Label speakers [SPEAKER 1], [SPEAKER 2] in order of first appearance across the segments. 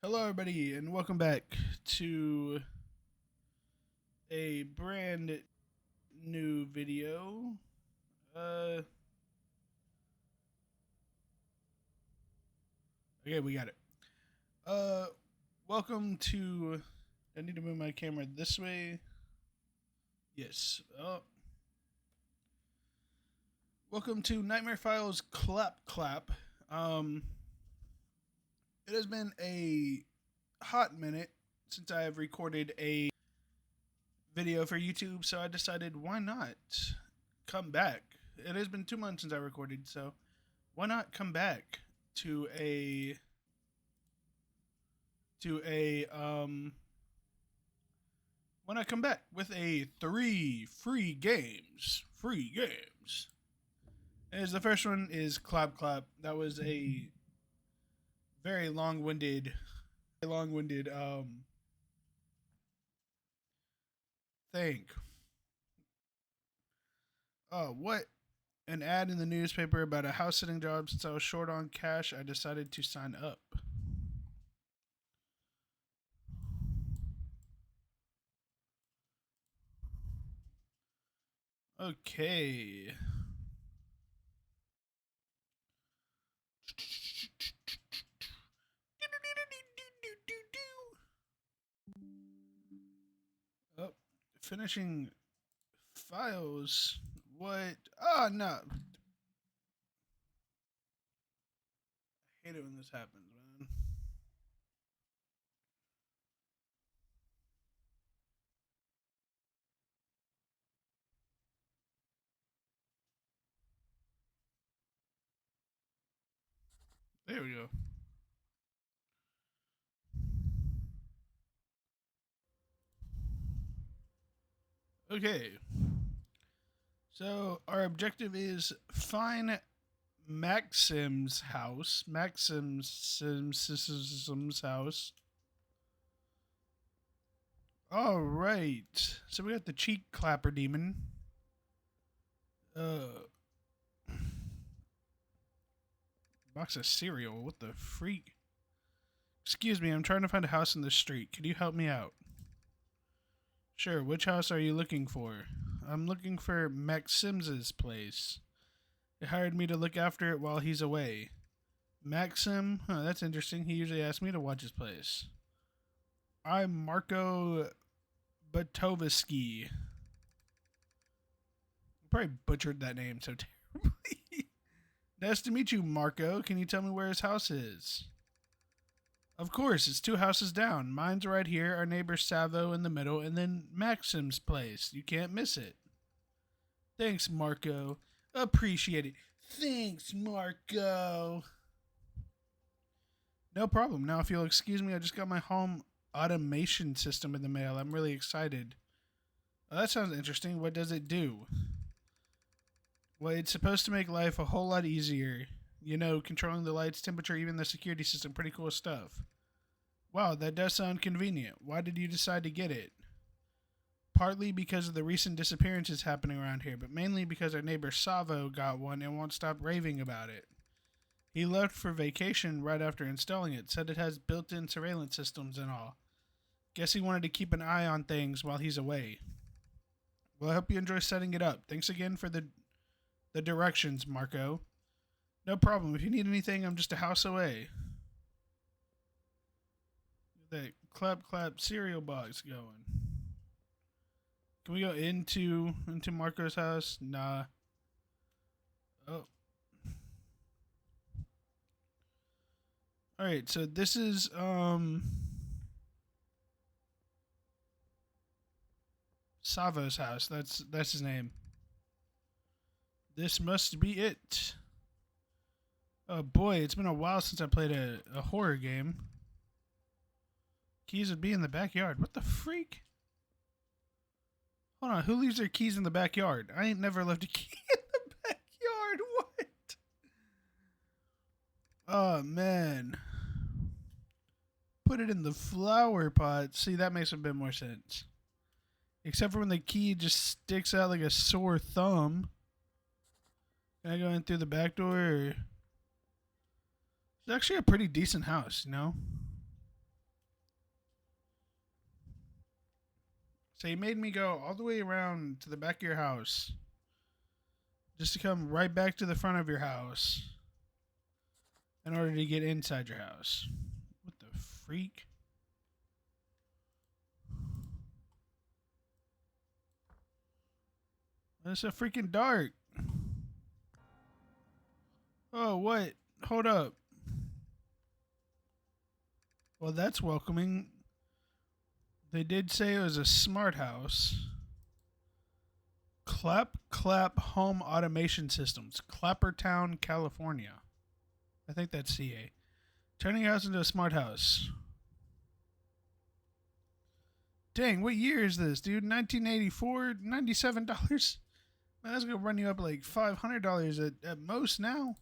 [SPEAKER 1] Hello, everybody, and welcome back to a brand new video. Uh, okay, we got it. Uh, welcome to. I need to move my camera this way. Yes. Welcome to Nightmare Files Clap Clap. Um, it has been a hot minute since I have recorded a video for YouTube, so I decided why not come back. It has been 2 months since I recorded, so why not come back to a why not come back with a three free games? Free games. As the first one is Clap Clap. That was a very long-winded thing. What an ad in the newspaper about a house sitting job. Since I was short on cash, I decided to sign up. Okay. Oh, finishing files. What? Oh, no. I hate it when this happens, man. There we go. Okay. So our objective is find Maxim's house. Maxim's house. All right. So we got the cheek clapper demon. Box of cereal. What the freak? Excuse me, I'm trying to find a house in the street. Could you help me out? Sure. Which house are you looking for? I'm looking for Maxim's place. They hired me to look after it while he's away. Maxim? Huh, that's interesting. He usually asks me to watch his place. I'm Marco Batovsky. Probably butchered that name so terribly. Nice to meet you, Marco. Can you tell me where his house is? Of course, it's 2 houses down. Mine's right here, our neighbor Savo in the middle, and then Maxim's place. You can't miss it. Thanks, Marco. Appreciate it. Thanks, Marco. No problem. Now, if you'll excuse me, I just got my home automation system in the mail. I'm really excited. That sounds interesting. What does it do? Well, it's supposed to make life a whole lot easier. You know, controlling the lights, temperature, even the security system. Pretty cool stuff. Wow, that does sound convenient. Why did you decide to get it? Partly because of the recent disappearances happening around here, but mainly because our neighbor Savo got one and won't stop raving about it. He left for vacation right after installing it, said it has built in surveillance systems and all. Guess he wanted to keep an eye on things while he's away. Well, I hope you enjoy setting it up. Thanks again for the directions, Marco. No problem. If you need anything, I'm just a house away. That clap clap cereal box going. Can we go into Marco's house? Nah. Oh. All right. So this is Savo's house. That's his name. This must be it. Oh boy, it's been a while since I played a horror game. Keys would be in the backyard. What the freak? Hold on, who leaves their keys in the backyard? I ain't never left a key in the backyard. What? Oh man. Put it in the flower pot. See, that makes a bit more sense. Except for when the key just sticks out like a sore thumb. Can I go in through the back door? Or... It's actually a pretty decent house, you know? So you made me go all the way around to the back of your house just to come right back to the front of your house in order to get inside your house. What the freak? It's so freaking dark. Oh, what? Hold up. Well, that's welcoming. They did say it was a smart house. Clap Home Automation Systems, Clappertown, California. I think that's CA. Turning your house into a smart house. Dang, what year is this, dude? 1984, $97? Man, that's gonna run you up like $500 at most now.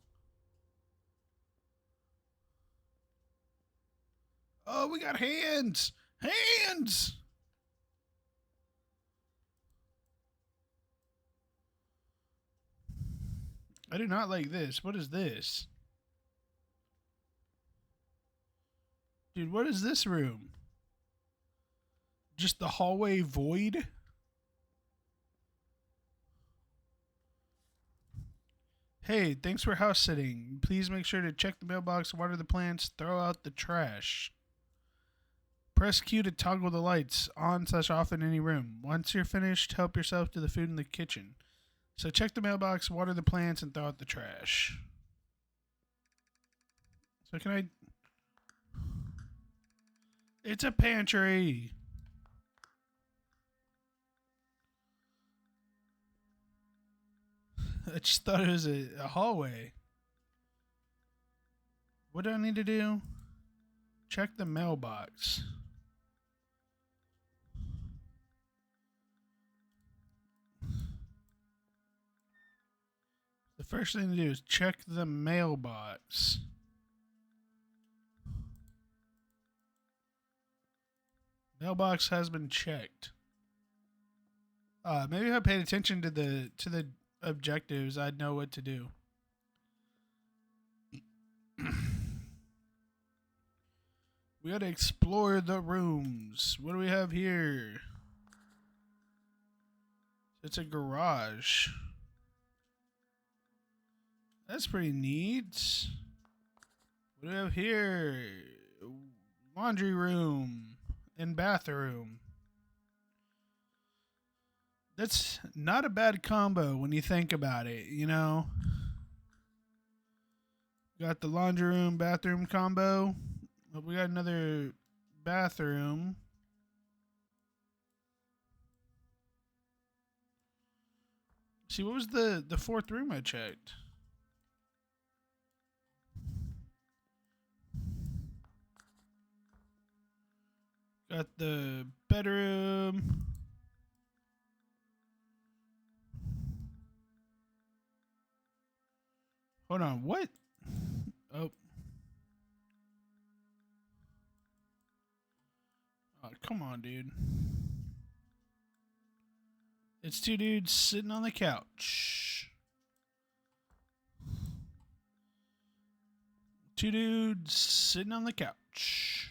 [SPEAKER 1] Oh, we got hands! Hands! I do not like this. What is this? Dude, what is this room? Just the hallway void? Hey, thanks for house sitting. Please make sure to check the mailbox, water the plants, throw out the trash. Press Q to toggle the lights on/off in any room. Once you're finished, help yourself to the food in the kitchen. So check the mailbox, water the plants, and throw out the trash. So can I... It's a pantry. I just thought it was a hallway. What do I need to do? Check the mailbox. The first thing to do is check the mailbox. Mailbox has been checked. Maybe if I paid attention to the objectives, I'd know what to do. We gotta explore the rooms. What do we have here? It's a garage. That's pretty neat. What do we have here? Laundry room and bathroom. That's not a bad combo when you think about it, you know? Got the laundry room, bathroom combo. Oh, we got another bathroom. See, what was the fourth room I checked? Got the bedroom. Hold on, what? Oh. Oh, come on, dude. It's two dudes sitting on the couch. Two dudes sitting on the couch.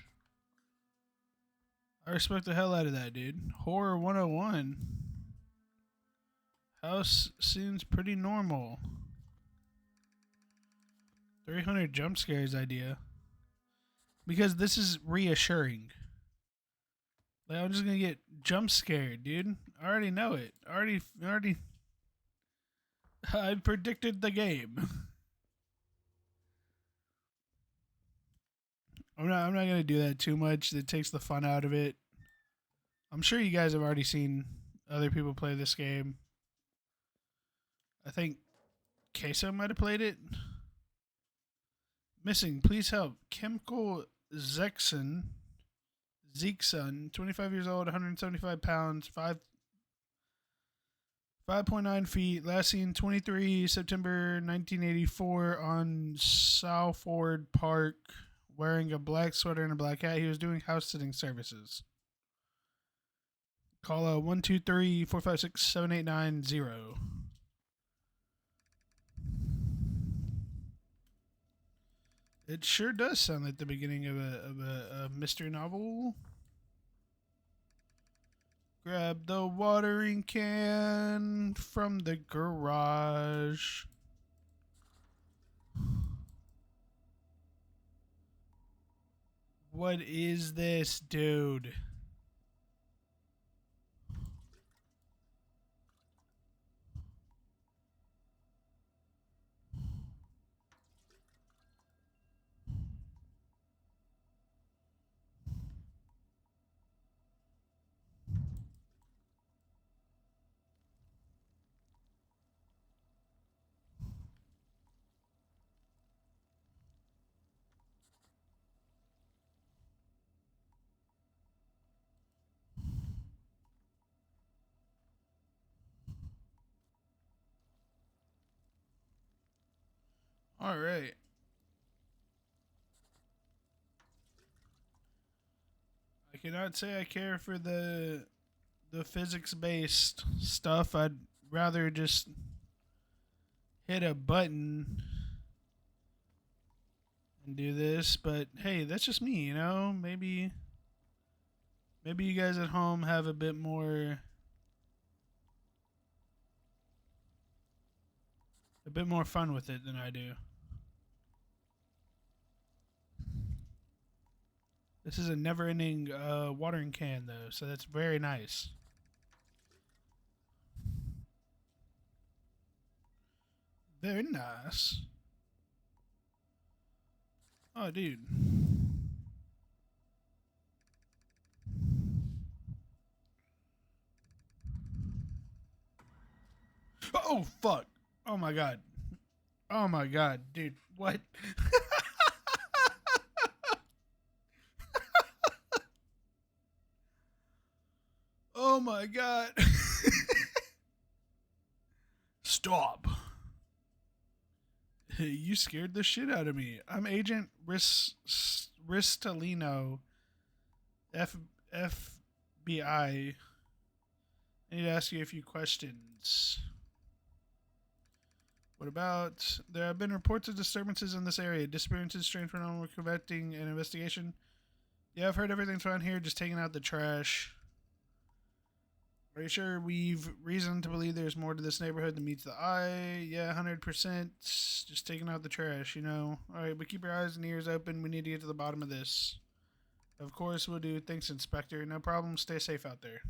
[SPEAKER 1] I respect the hell out of that, dude. Horror 101. House seems pretty normal. 300 jump scares idea. Because this is reassuring. Like, I'm just gonna get jump scared, dude. I already know it. I predicted the game. I'm not gonna do that too much. It takes the fun out of it. I'm sure you guys have already seen other people play this game. I think Queso might have played it. Missing, please help. Chemical Zexon, Zekeson, 25 years old, 175 pounds, 5.9 feet. Last seen 23 September 1984 on Salford Park, wearing a black sweater and a black hat. He was doing house sitting services. Call 123-456-7890. It sure does sound like the beginning of a mystery novel. Grab the watering can from the garage. What is this, dude? All right. I cannot say I care for the physics based stuff. I'd rather just hit a button and do this, but hey, that's just me, you know? Maybe you guys at home have a bit more fun with it than I do. This is a never-ending watering can though, so that's very nice. Very nice. Oh, dude. Oh, fuck. Oh my god. Oh my god, dude. What? Oh my god. Stop. You scared the shit out of me. I'm Agent Ristalino, FBI. I need to ask you a few questions. What about? There have been reports of disturbances in this area. Disappearances, strange phenomena. We're conducting an investigation. Yeah, I've heard everything's fine here. Just taking out the trash. Are you sure we've reason to believe there's more to this neighborhood than meets the eye? Yeah, 100%. Just taking out the trash, you know. Alright, but keep your eyes and ears open. We need to get to the bottom of this. Of course we'll do. Thanks, Inspector. No problem. Stay safe out there.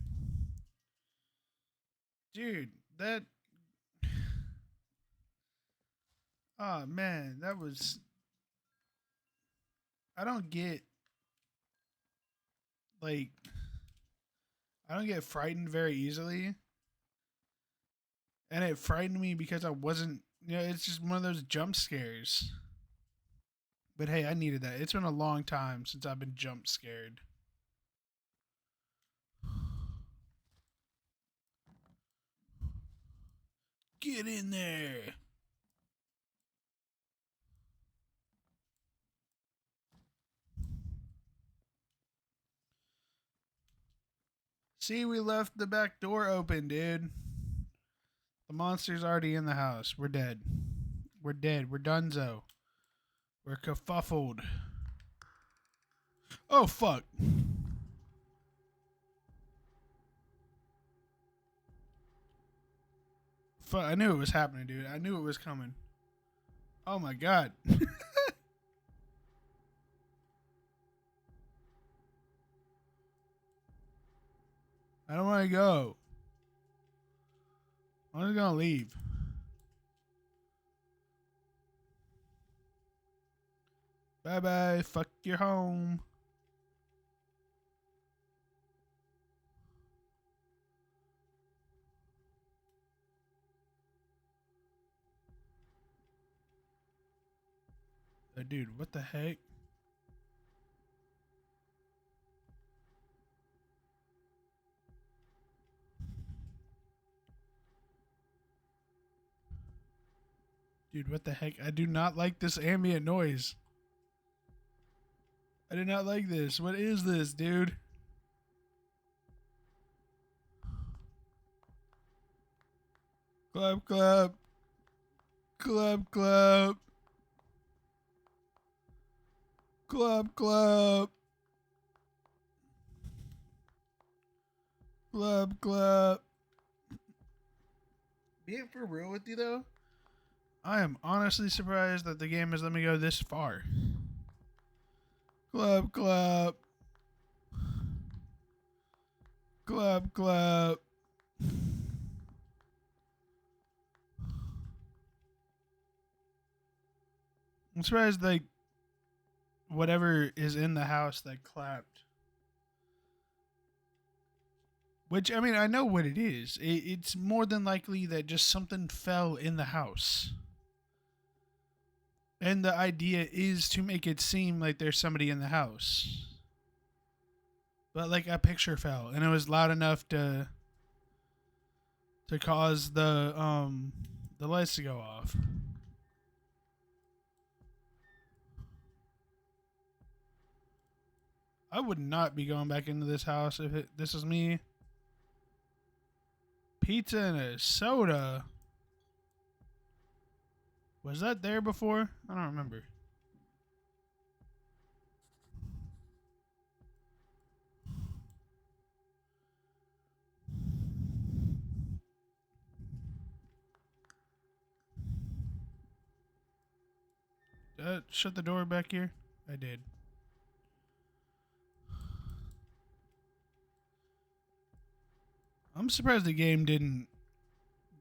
[SPEAKER 1] Dude, that... Oh, man. That was... I don't get... Like... I don't get frightened very easily. And it frightened me because I wasn't... You know, it's just one of those jump scares. But hey, I needed that. It's been a long time since I've been jump scared. Get in there. See, we left the back door open, dude. The monster's already in the house. We're dead. We're dead. We're donezo. We're kerfuffled. Oh, fuck. Fuck, I knew it was happening, dude. I knew it was coming. Oh, my God. I don't want to go. I'm just going to leave. Bye-bye. Fuck your home. Dude, what the heck? Dude, what the heck? I do not like this ambient noise. I do not like this. What is this, dude? Clap, clap. Clap, clap. Clap, clap. Glub, glub. Being for real with you, though, I am honestly surprised that the game has let me go this far. Glub, glub. Glub, glub. I'm surprised, like, whatever is in the house that clapped. Which, I mean, I know what it is. It's more than likely that just something fell in the house. And the idea is to make it seem like there's somebody in the house. But, like, a picture fell, and it was loud enough to cause the lights to go off. I would not be going back into this house if this is me. Pizza and a soda. Was that there before? I don't remember. Did I shut the door back here? I did. I'm surprised the game didn't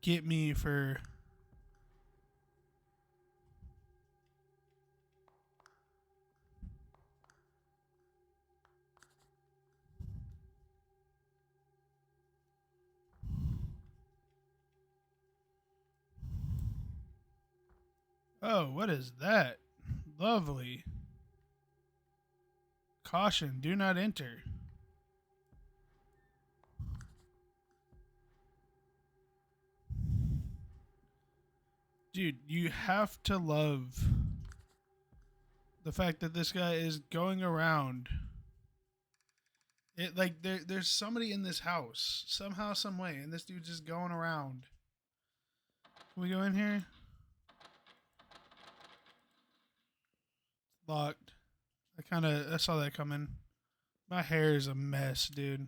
[SPEAKER 1] get me for... Oh, what is that? Lovely. Caution, do not enter. Dude, you have to love the fact that this guy is going around. It like there's somebody in this house somehow, some way, and this dude's just going around. Can we go in here? Locked. I saw that coming. My hair is a mess, dude.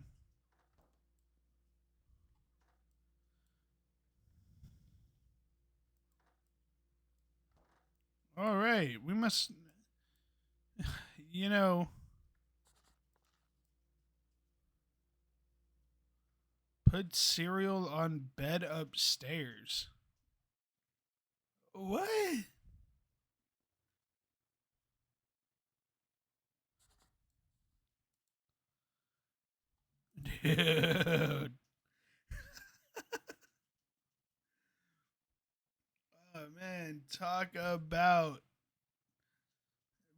[SPEAKER 1] All right, we must, you know, put cereal on bed upstairs. What? Dude. Oh man, talk about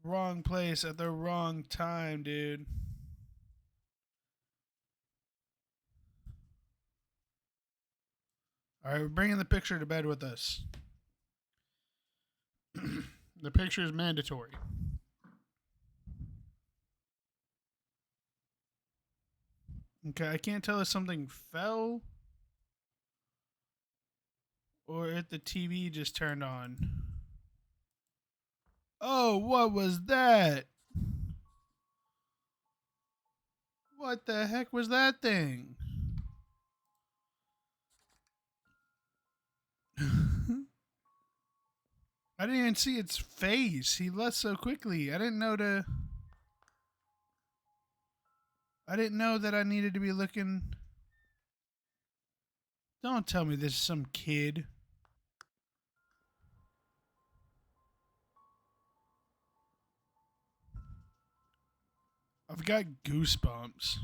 [SPEAKER 1] wrong place at the wrong time, dude. All right, we're bringing the picture to bed with us. The picture is mandatory. Okay, I can't tell if something fell or if the TV just turned on. Oh, what was that? What the heck was that thing? I didn't even see its face. He left so quickly. I didn't know that I needed to be looking. Don't tell me this is some kid. I've got goosebumps.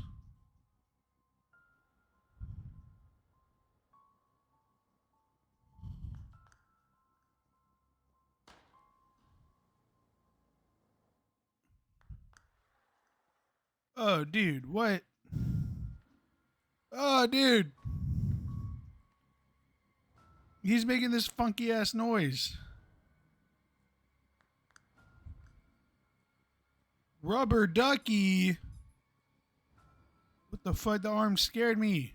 [SPEAKER 1] Oh, dude, what? Oh, dude. He's making this funky ass noise. Rubber ducky. What the fuck? The arm scared me.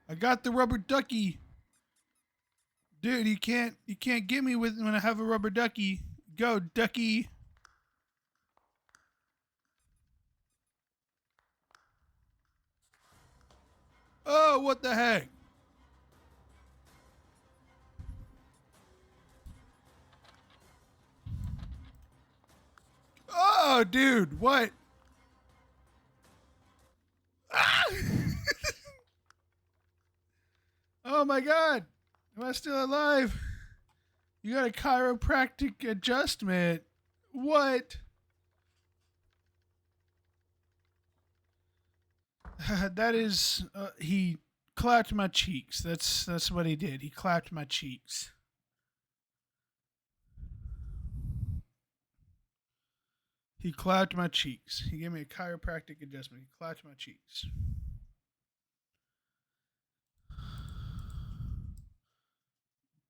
[SPEAKER 1] I got the rubber ducky. Dude, you can't get me with when I have a rubber ducky. Go, ducky. Oh, what the heck? Oh, dude, what? Ah! Oh my god. Am I still alive? You got a chiropractic adjustment. What? That is he clapped my cheeks. That's what he did. He clapped my cheeks. He clapped my cheeks. He gave me a chiropractic adjustment. He clapped my cheeks.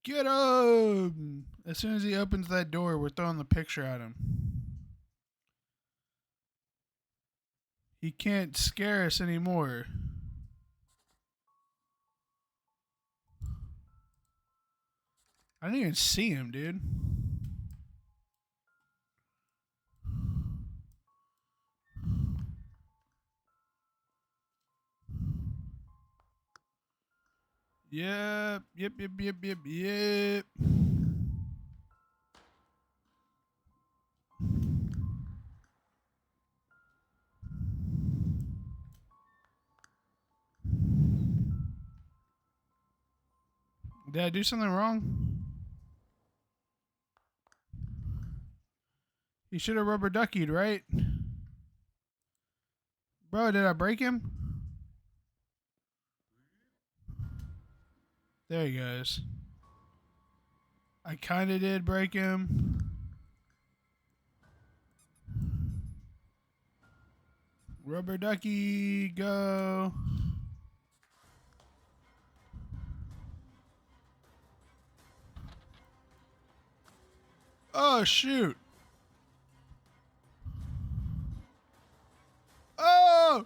[SPEAKER 1] Get him! As soon as he opens that door, we're throwing the picture at him. He can't scare us anymore. I didn't even see him, dude. Yep. Did I do something wrong? He should have rubber duckied, right? Bro, did I break him? There he goes. I kind of did break him. Rubber ducky, go. Oh, shoot. Oh!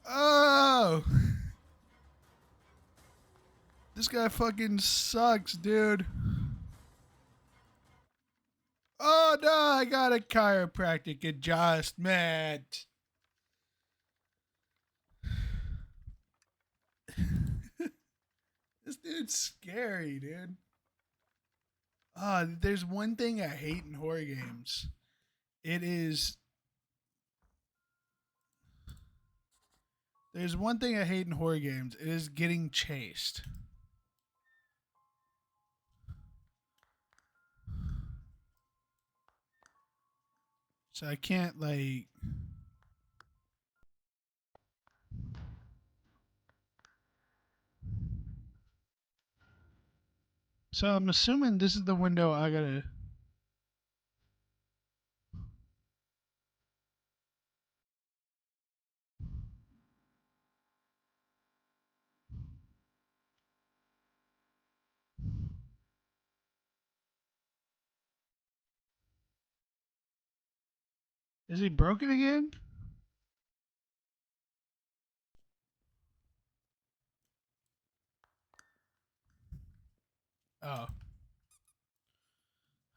[SPEAKER 1] Oh! This guy fucking sucks, dude. Oh no, I got a chiropractic adjustment. This dude's scary, dude. There's one thing I hate in horror games. It is. There's one thing I hate in horror games. It is getting chased. So I can't, like. So I'm assuming this is the window I gotta. Is he broken again? Oh.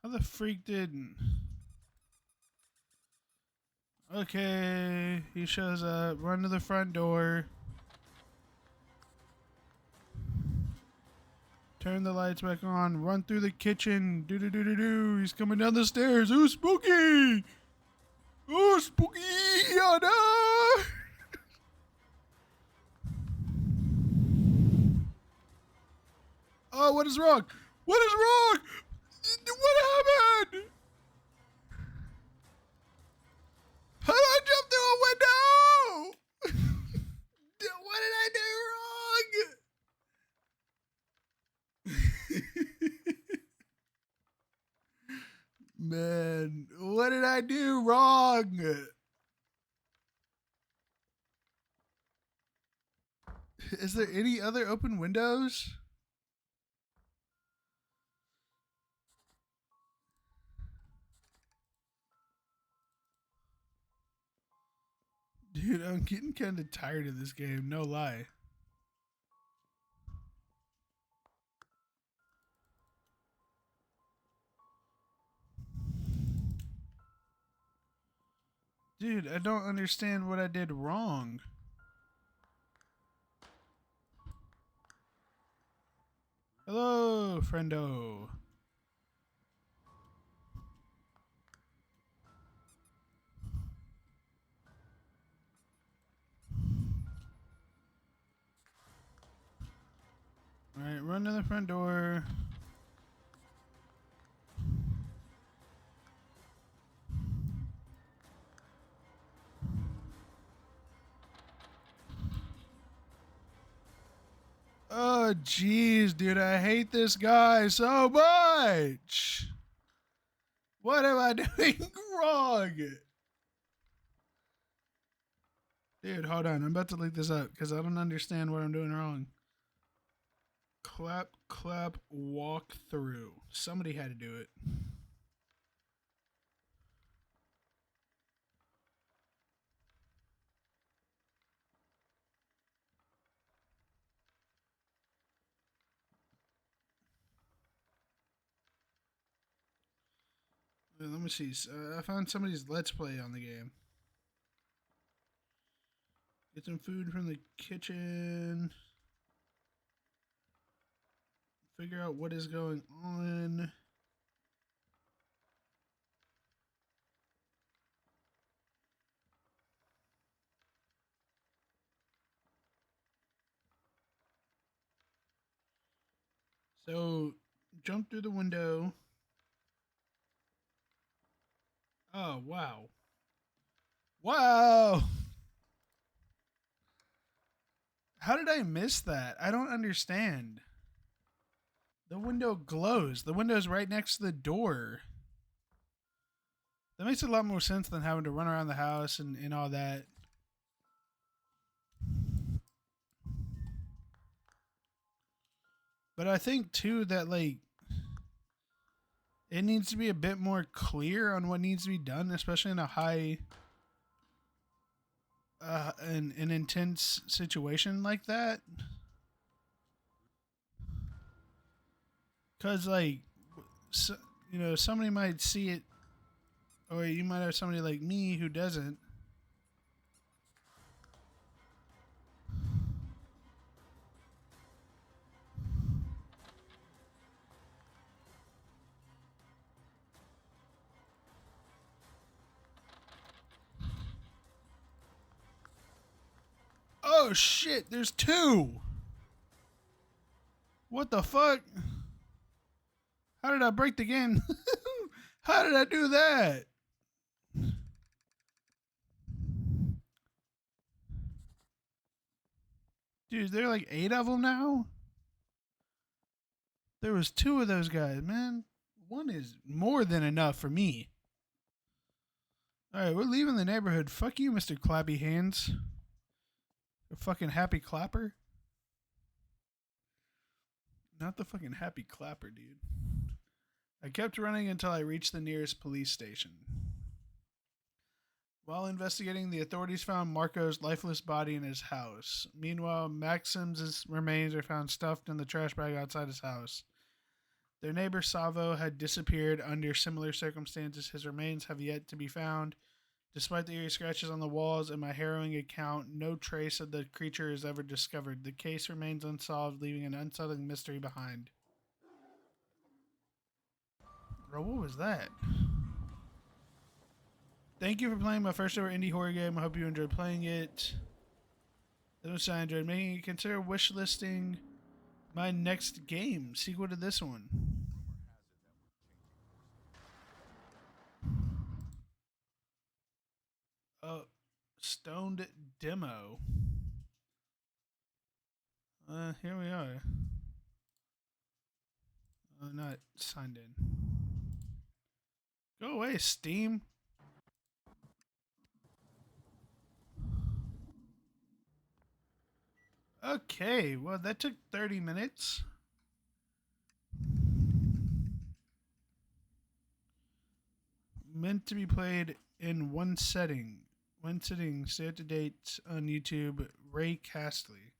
[SPEAKER 1] How the freak did. Okay, he shows up. Run to the front door. Turn the lights back on. Run through the kitchen. Do do do do do. He's coming down the stairs. Ooh, spooky! Ooh, spooky! Oh no! Oh, what is wrong? What is wrong? What happened? How did I jump through a window? What did I do wrong? Man, what did I do wrong? Is there any other open windows? Dude, I'm getting kind of tired of this game, no lie. Dude, I don't understand what I did wrong. Hello, friendo. Alright, run to the front door. Oh, jeez, dude, I hate this guy so much. What am I doing wrong? Dude, hold on. I'm about to look this up because I don't understand what I'm doing wrong. Clap, clap, walk through. Somebody had to do it. Let me see. I found somebody's Let's Play on the game. Get some food from the kitchen. Figure out what is going on. So, jump through the window. Oh, wow. Wow! How did I miss that? I don't understand. The window glows. The window's right next to the door. That makes a lot more sense than having to run around the house and all that. But I think too that like it needs to be a bit more clear on what needs to be done, especially in a high an intense situation like that. Cause like so, you know, somebody might see it, or you might have somebody like me who doesn't. Oh shit, there's two. What the fuck? How did I break the game? How did I do that? Dude, there are like 8 of them now? There was 2 of those guys, man. One is more than enough for me. Alright, we're leaving the neighborhood. Fuck you, Mr. Clappy Hands. A fucking happy clapper? Not the fucking happy clapper, dude. I kept running until I reached the nearest police station. While investigating, the authorities found Marco's lifeless body in his house. Meanwhile, Maxim's remains are found stuffed in the trash bag outside his house. Their neighbor Savo had disappeared under similar circumstances. His remains have yet to be found. Despite the eerie scratches on the walls and my harrowing account, no trace of the creature is ever discovered. The case remains unsolved, leaving an unsettling mystery behind. Bro, what was that? Thank you for playing my first ever indie horror game. I hope you enjoyed playing it. Those I enjoyed making it. Consider wishlisting my next game, sequel to this one. Stoned demo. Here we are. Not signed in. Go away, Steam. Okay, well, that took 30 minutes. Meant to be played in one setting. One sitting, stay up to date on YouTube, Ray Castley.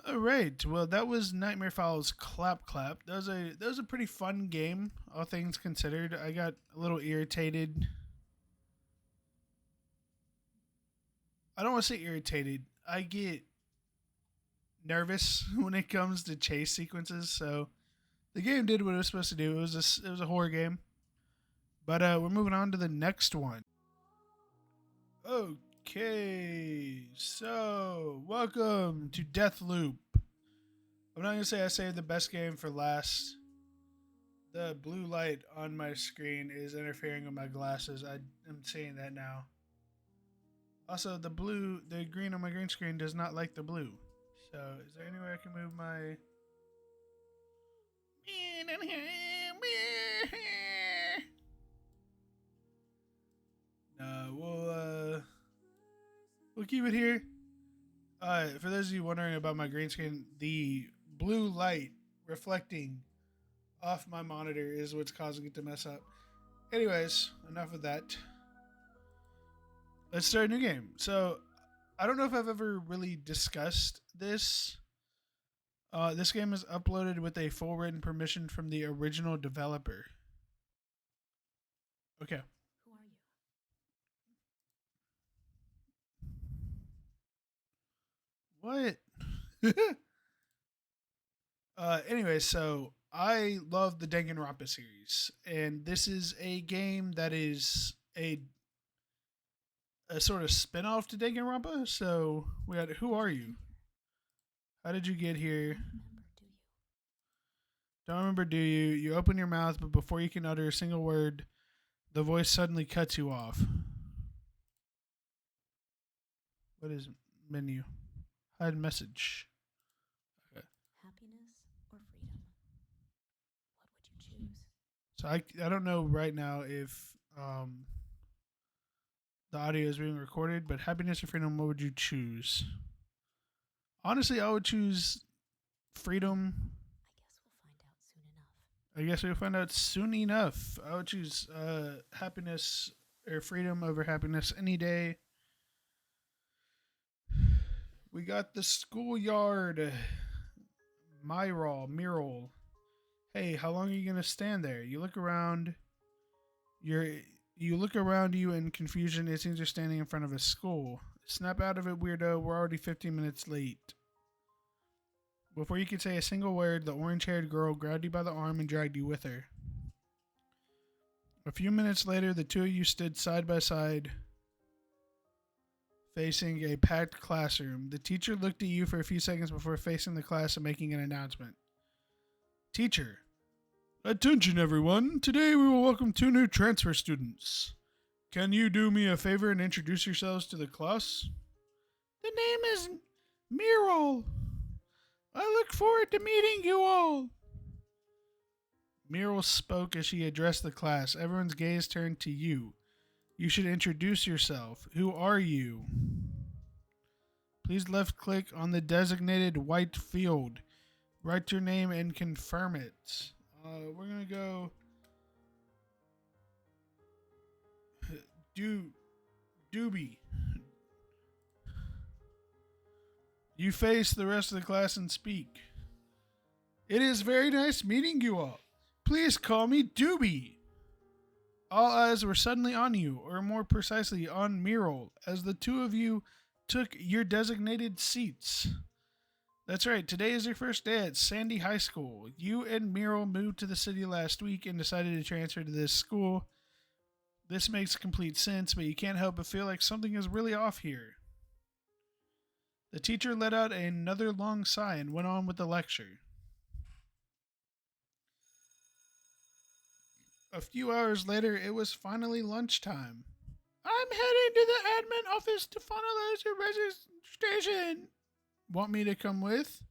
[SPEAKER 1] Alright, well that was Nightmare Fowl's Clap Clap. That was a pretty fun game, all things considered. I got a little irritated I don't want to say irritated. I get nervous when it comes to chase sequences. So the game did what it was supposed to do. It was a horror game. But we're moving on to the next one. Okay, so welcome to Deathloop. I'm not gonna say I saved the best game for last. The blue light on my screen is interfering with my glasses. I am seeing that now. Also, the green on my green screen does not like the blue. So, is there any way I can move my... No, we'll keep it here. For those of you wondering about my green screen, the blue light reflecting off my monitor is what's causing it to mess up. Anyways, enough of that. Let's start a new game. So, I don't know if I've ever really discussed this. This game is uploaded with a full written permission from the original developer. Okay.
[SPEAKER 2] Who are
[SPEAKER 1] you? What? Anyway, so I love the Danganronpa series, and this is a game that is a sort of spin-off to Danganronpa. So we got Who Are You? How did you get here? Don't remember, do you? You open your mouth, but before you can utter a single word, the voice suddenly cuts you off. What is menu? Hide message. Okay.
[SPEAKER 2] Happiness or freedom? What would you choose?
[SPEAKER 1] So I don't know right now if the audio is being recorded, but happiness or freedom, what would you choose? Honestly, I would choose freedom.
[SPEAKER 2] I guess we'll find out soon enough.
[SPEAKER 1] I guess we'll find out soon enough. I would choose happiness or freedom over happiness any day. We got the schoolyard. Mural. Hey, how long are you gonna stand there? You look around. You look around you in confusion. It seems you're standing in front of a school. Snap out of it, weirdo. We're already 15 minutes late. Before you could say a single word, the orange-haired girl grabbed you by the arm and dragged you with her. A few minutes later, the two of you stood side by side, facing a packed classroom. The teacher looked at you for a few seconds before facing the class and making an announcement. Teacher. Attention, everyone. Today we will welcome 2 new transfer students. Can you do me a favor and introduce yourselves to the class? The name is Mural. I look forward to meeting you all. Mural spoke as she addressed the class. Everyone's gaze turned to you. You should introduce yourself. Who are you? Please left click on the designated white field. Write your name and confirm it. We're going to go Doobie. You face the rest of the class and speak. It is very nice meeting you all. Please call me Doobie. All eyes were suddenly on you, or more precisely on Mural, as the two of you took your designated seats. That's right, today is your first day at Sandy High School. You and Mural moved to the city last week and decided to transfer to this school. This makes complete sense, but you can't help but feel like something is really off here. The teacher let out another long sigh and went on with the lecture. A few hours later, it was finally lunchtime. I'm heading to the admin office to finalize your registration. Want me to come with?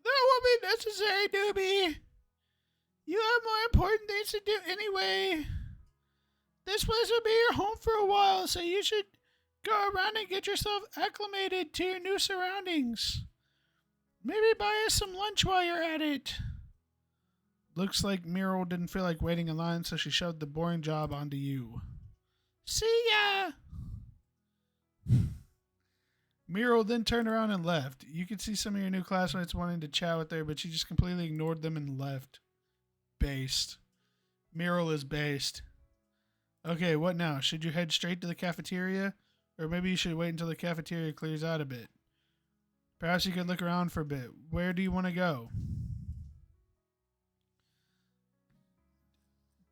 [SPEAKER 1] That won't be necessary, Doobie. You have more important things to do anyway. This place will be your home for a while, so you should go around and get yourself acclimated to your new surroundings. Maybe buy us some lunch while you're at it. Looks like Mural didn't feel like waiting in line, so she shoved the boring job onto you. See ya! Mural then turned around and left. You could see some of your new classmates wanting to chat with her, but she just completely ignored them and left. Based. Mural is based. Okay, what now? Should you head straight to the cafeteria? Or maybe you should wait until the cafeteria clears out a bit. Perhaps you could look around for a bit. Where do you want to go?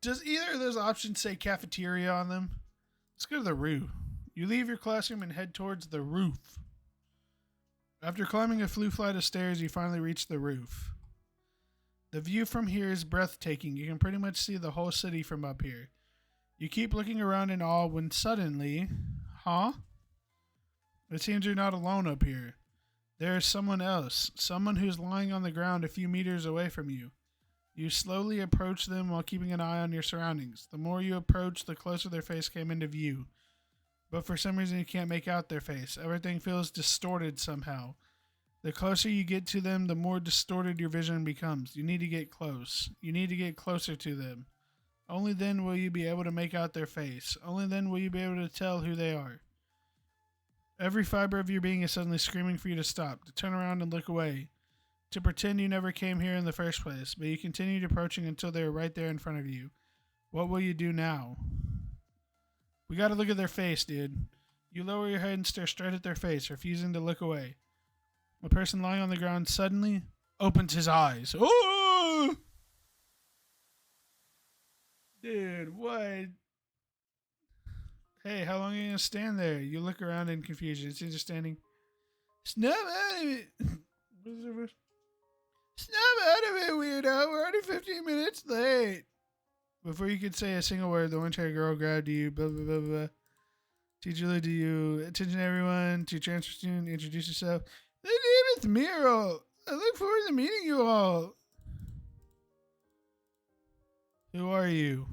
[SPEAKER 1] Does either of those options say cafeteria on them? Let's go to the roof. You leave your classroom and head towards the roof. After climbing a few flight of stairs, you finally reach the roof. The view from here is breathtaking. You can pretty much see the whole city from up here. You keep looking around in awe when suddenly... Huh? It seems you're not alone up here. There is someone else. Someone who's lying on the ground a few meters away from you. You slowly approach them while keeping an eye on your surroundings. The more you approach, the closer their face came into view. But for some reason you can't make out their face. Everything feels distorted somehow. The closer you get to them, the more distorted your vision becomes. You need to get close. You need to get closer to them. Only then will you be able to make out their face. Only then will you be able to tell who they are. Every fiber of your being is suddenly screaming for you to stop, to turn around and look away, to pretend you never came here in the first place, but you continued approaching until they were right there in front of you. What will you do now? We gotta look at their face, dude. You lower your head and stare straight at their face, refusing to look away. The person lying on the ground suddenly opens his eyes. Oh! Dude, what? Hey, how long are you gonna stand there? You look around in confusion. It seems you're standing. Snap out of it! Snap out of it, weirdo! We're already 15 minutes late! Before you could say a single word, the orange-haired girl grabbed you. Blah, blah, blah, blah. Teacher looked at you. Attention, everyone. To your transfer student, introduce yourself. The name is Miro. I look forward to meeting you all. Who are you?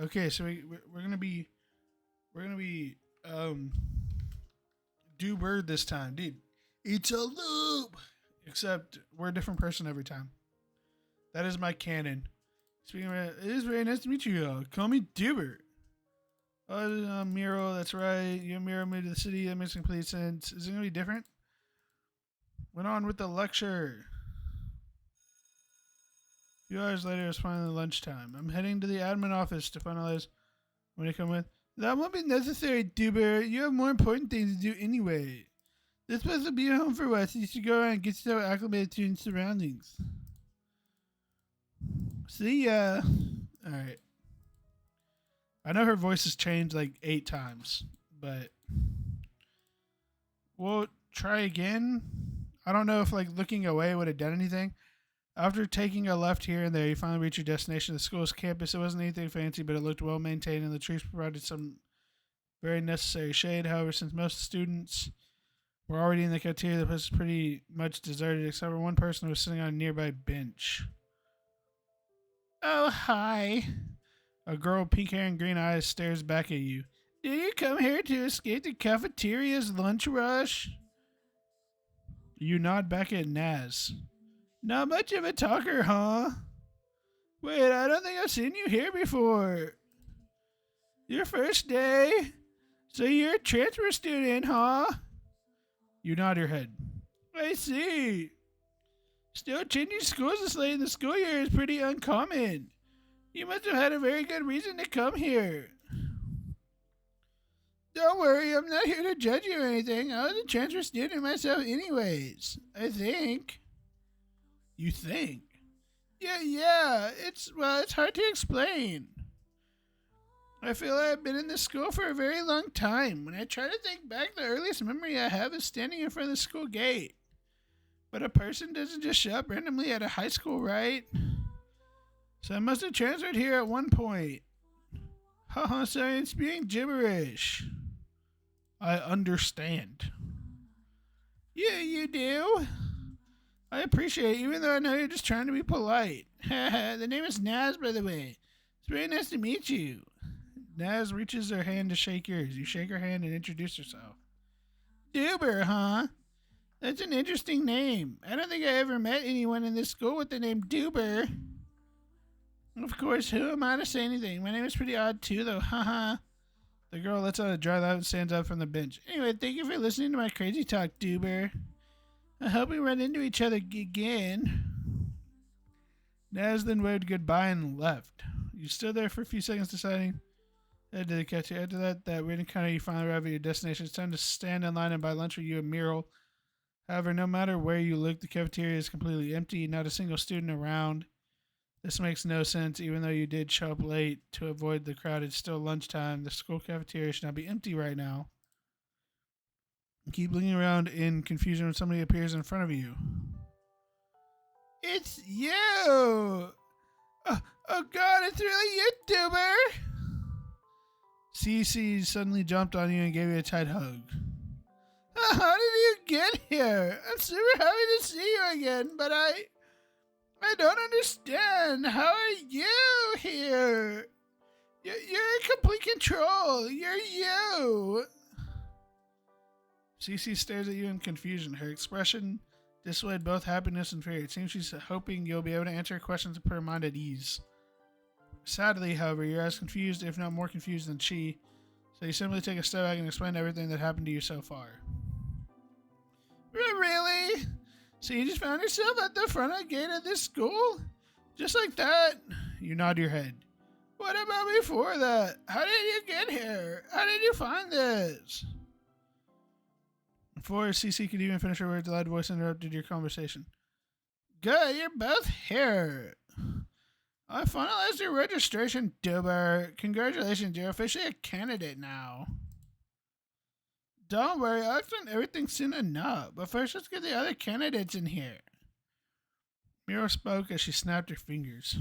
[SPEAKER 1] Okay, so we're gonna be do bird this time, dude. It's a loop. Except we're a different person every time. That is my canon. Speaking of it is very nice to meet you all. Call me Dubert. Oh, Miro, that's right. You and Miro moved to the city. That makes complete sense. Is it gonna be different? Went on with the lecture. A few hours later, it's finally lunchtime. I'm heading to the admin office to finalize when I come with. That won't be necessary, Duber. You have more important things to do anyway. This place will be your home for us. You should go around and get yourself acclimated to your surroundings. See ya. Alright. I know her voice has changed like 8 times, but we'll try again. I don't know if like looking away would have done anything. After taking a left here and there, you finally reach your destination, the school's campus. It wasn't anything fancy, but it looked well maintained, and the trees provided some very necessary shade. However, since most students were already in the cafeteria, the place was pretty much deserted, except for one person who was sitting on a nearby bench. Oh, hi. A girl with pink hair and green eyes stares back at you. Did you come here to escape the cafeteria's lunch rush? You nod back at Naz. Not much of a talker, huh? Wait, I don't think I've seen you here before. Your first day? So you're a transfer student, huh? You nod your head. I see. Still changing schools this late in the school year is pretty uncommon. You must have had a very good reason to come here. Don't worry, I'm not here to judge you or anything. I was a transfer student myself anyways, I think. You think? Yeah, it's hard to explain. I feel I've been in this school for a very long time. When I try to think back, the earliest memory I have is standing in front of the school gate. But a person doesn't just show up randomly at a high school, right? So I must have transferred here at one point. Haha, sorry, it's being gibberish. I understand. Yeah, you do. I appreciate it, even though I know you're just trying to be polite. The name is Naz, by the way. It's very nice to meet you. Naz reaches her hand to shake yours. You shake her hand and introduce yourself. Duber, huh? That's an interesting name. I don't think I ever met anyone in this school with the name Duber. Of course, who am I to say anything? My name is pretty odd too, though. Haha. The girl lets out a dry laugh and stands up from the bench. Anyway, thank you for listening to my crazy talk, Duber. I hope we run into each other again. Naz then waved goodbye and left. You stood there for a few seconds deciding, Head to the cafeteria. After that weird encounter, you finally arrive at your destination. It's time to stand in line and buy lunch with you and Muriel. However, no matter where you look, the cafeteria is completely empty. Not a single student around. This makes no sense. Even though you did show up late to avoid the crowd, it's still lunchtime. The school cafeteria should not be empty right now. Keep looking around in confusion when somebody appears in front of you. It's you! Oh God, it's really you, Duber! Cece suddenly jumped on you and gave you a tight hug. How did you get here? I'm super happy to see you again, but I don't understand. How are you here? You're in complete control. You're you. Cece stares at you in confusion. Her expression displayed both happiness and fear. It seems she's hoping you'll be able to answer her questions and put her mind at ease. Sadly, however, you're as confused, if not more confused than she, so you simply take a step back and explain everything that happened to you so far. Really? So you just found yourself at the front of the gate of this school? Just like that? You nod your head. What about before that? How did you get here? How did you find this? Before Cece could even finish her words, a loud voice interrupted your conversation. Good, you're both here. I finalized your registration, Duber. Congratulations, you're officially a candidate now. Don't worry, I'll explain everything soon enough. But first, let's get the other candidates in here. Muriel spoke as she snapped her fingers.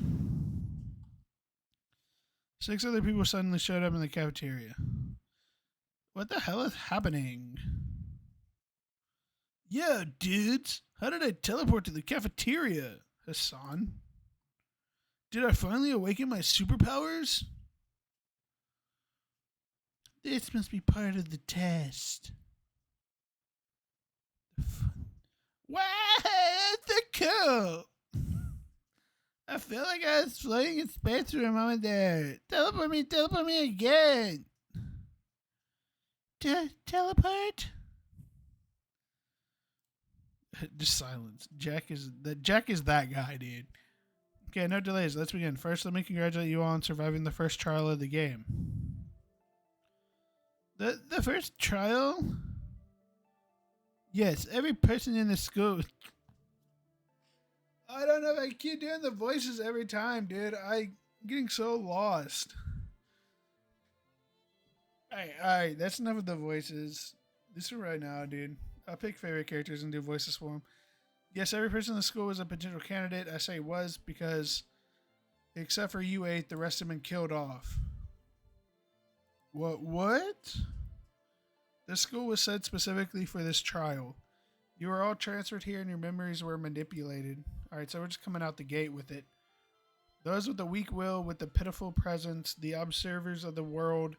[SPEAKER 1] 6 other people suddenly showed up in the cafeteria. What the hell is happening? Yo, dudes! How did I teleport to the cafeteria? Hassan? Did I finally awaken my superpowers? This must be part of the test. Wow, that's so cool! I feel like I was floating in space for a moment there. Teleport me again! Teleport? Just silence. Jack is that guy, dude. Okay, no delays. Let's begin. First, let me congratulate you all on surviving the first trial of the game. The first trial? Yes, every person in the school. I don't know if I keep doing the voices every time, dude. I'm getting so lost. Alright, that's enough of the voices. This is right now, dude. I'll pick favorite characters and do voices for them. Yes, every person in the school was a potential candidate. I say was because, except for you 8, the rest have been killed off. What? This school was set specifically for this trial. You were all transferred here and your memories were manipulated. Alright, so we're just coming out the gate with it. Those with the weak will, with the pitiful presence, the observers of the world,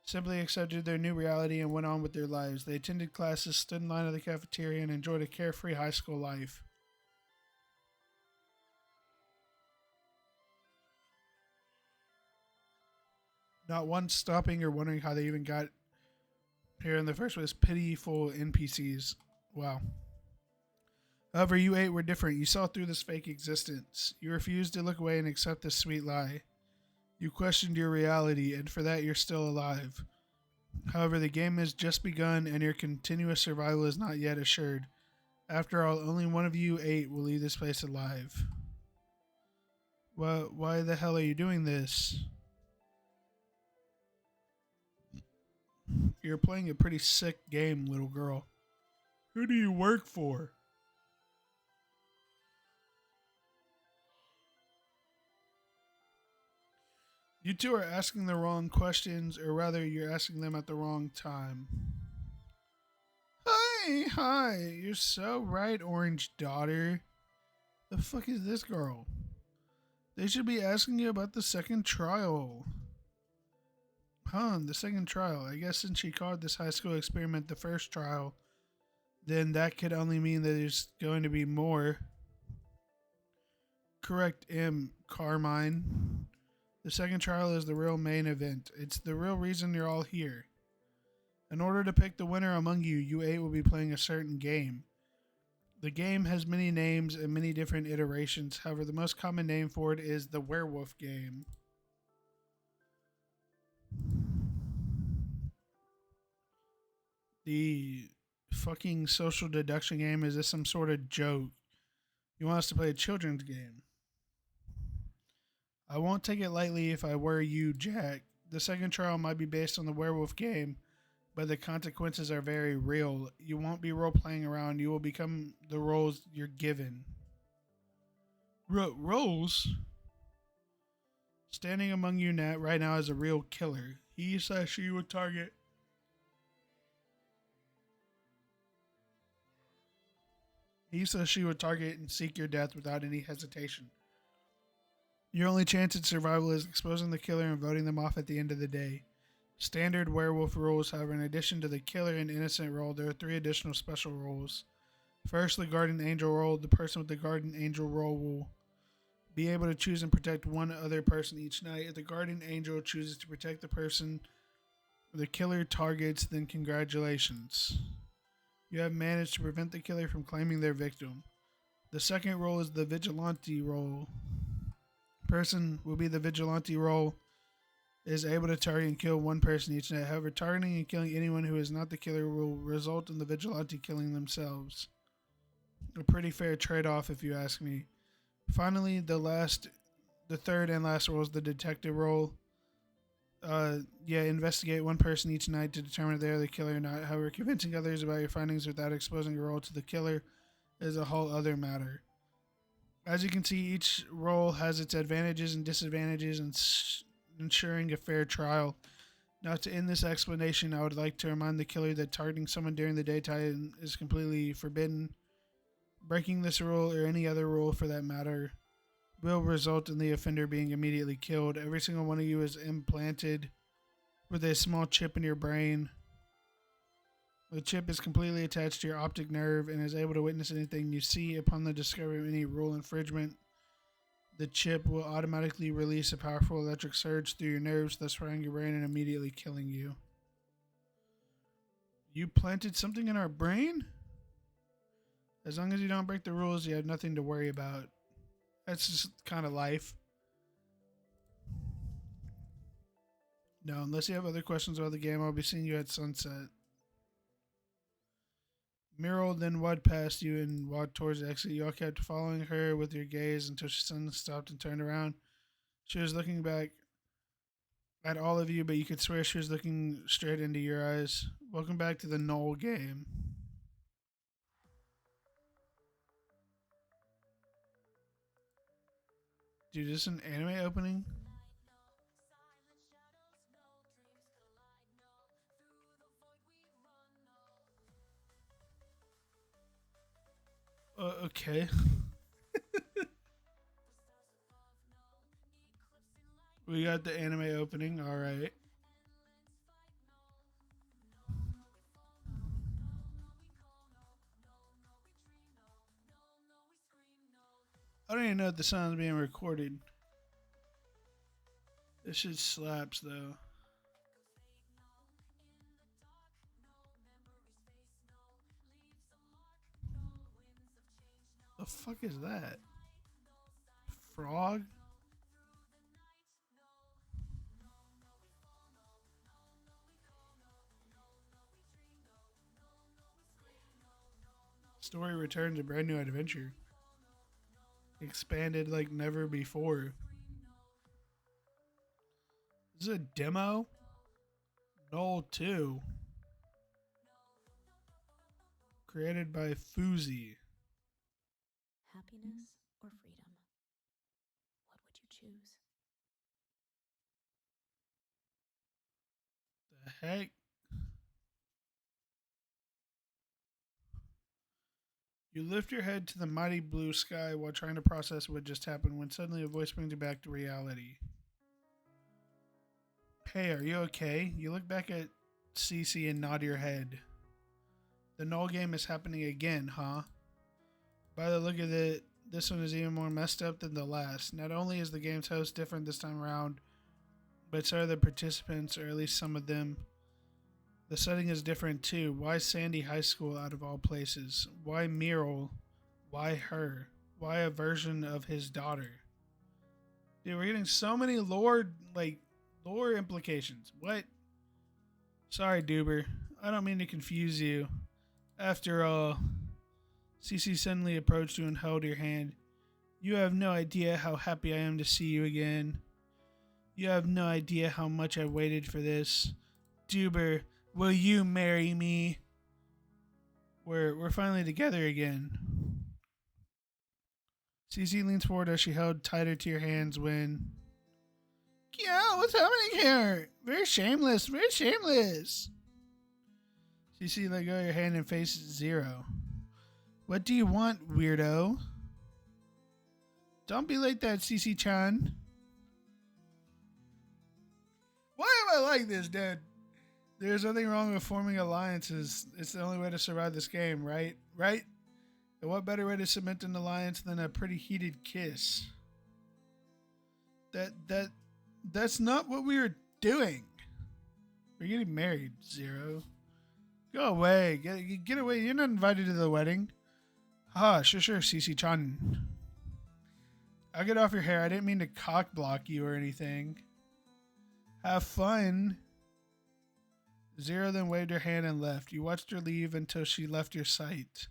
[SPEAKER 1] simply accepted their new reality and went on with their lives. They attended classes, stood in line at the cafeteria, and enjoyed a carefree high school life. Not once stopping or wondering how they even got here in the first place. Pitiful NPCs. Wow. However, you 8 were different. You saw through this fake existence. You refused to look away and accept this sweet lie. You questioned your reality, and for that you're still alive. However, the game has just begun, and your continuous survival is not yet assured. After all, only one of you 8 will leave this place alive. Well, why the hell are you doing this? You're playing a pretty sick game, little girl. Who do you work for? You two are asking the wrong questions, or rather, you're asking them at the wrong time. Hi, you're so right, Orange Daughter. The fuck is this girl? They should be asking you about the second trial. The second trial. I guess since she called this high school experiment the first trial, then that could only mean that there's going to be more. Correct, M. Carmine. The second trial is the real main event. It's the real reason you're all here. In order to pick the winner among you, you 8 will be playing a certain game. The game has many names and many different iterations. However, the most common name for it is the werewolf game. The fucking social deduction game, is this some sort of joke? You want us to play a children's game? I won't take it lightly if I were you, Jack. The second trial might be based on the werewolf game, but the consequences are very real. You won't be role playing around, you will become the roles you're given. Roles? Standing among you right now is a real killer. He says she would target. He says she would target and seek your death without any hesitation. Your only chance at survival is exposing the killer and voting them off at the end of the day. Standard werewolf rules, however, in addition to the killer and innocent role, there are 3 additional special roles. First, the guardian angel role. The person with the guardian angel role will be able to choose and protect one other person each night. If the guardian angel chooses to protect the person the killer targets, then congratulations. You have managed to prevent the killer from claiming their victim. The second role is the vigilante role. Person will be the vigilante role is able to target and kill one person each night. However, targeting and killing anyone who is not the killer will result in the vigilante killing themselves. A pretty fair trade-off, if you ask me. Finally, the third and last role is the detective role. Investigate one person each night to determine if they are the killer or not. However, convincing others about your findings without exposing your role to the killer is a whole other matter. As you can see, each role has its advantages and disadvantages in ensuring a fair trial. Now, to end this explanation, I would like to remind the killer that targeting someone during the daytime is completely forbidden. Breaking this rule, or any other rule for that matter, will result in the offender being immediately killed. Every single one of you is implanted with a small chip in your brain. The chip is completely attached to your optic nerve and is able to witness anything you see. Upon the discovery of any rule infringement, the chip will automatically release a powerful electric surge through your nerves, thus frying your brain and immediately killing you. You planted something in our brain? As long as you don't break the rules, you have nothing to worry about. That's just kind of life. No, unless you have other questions about the game, I'll be seeing you at sunset. Meryl then walked past you and walked towards the exit. You all kept following her with your gaze until she suddenly stopped and turned around. She was looking back at all of you, but you could swear she was looking straight into your eyes. Welcome back to the Knoll game. Dude, is this an anime opening? Okay. We got the anime opening, alright. I don't even know if the sound's being recorded. This shit slaps though. The fuck is that? Frog? Story returns a brand new adventure. Expanded like never before. This is a demo? Knoll 2. Created by Fuzi.
[SPEAKER 2] Happiness or freedom? What would you choose?
[SPEAKER 1] The heck? You lift your head to the mighty blue sky while trying to process what just happened when suddenly a voice brings you back to reality. Hey, are you okay? You look back at Cece and nod your head. The Knoll game is happening again, huh? By the look of it, this one is even more messed up than the last. Not only is the game's host different this time around, but so are the participants, or at least some of them. The setting is different too. Why Sandy High School out of all places? Why Meryl? Why her? Why a version of his daughter? Dude, we're getting so many lore implications. What? Sorry, Duber. I don't mean to confuse you. After all, Cece suddenly approached you and held your hand. You have no idea how happy I am to see you again. You have no idea how much I waited for this. Duber, will you marry me? We're finally together again. Cece leans forward as she held tighter to your hands when... Yeah, what's happening here? Very shameless, very shameless. Cece let go of your hand and faces Zero. What do you want, weirdo? Don't be like that, Cece-chan. Why am I like this, Dad? There's nothing wrong with forming alliances. It's the only way to survive this game, right? Right? And what better way to cement an alliance than a pretty heated kiss? That's not what we were doing. We're getting married, Zero. Go away. Get away. You're not invited to the wedding. Sure, Cece-chan. I'll get off your hair. I didn't mean to cock block you or anything. Have fun. Zero then waved her hand and left. You watched her leave until she left your sight.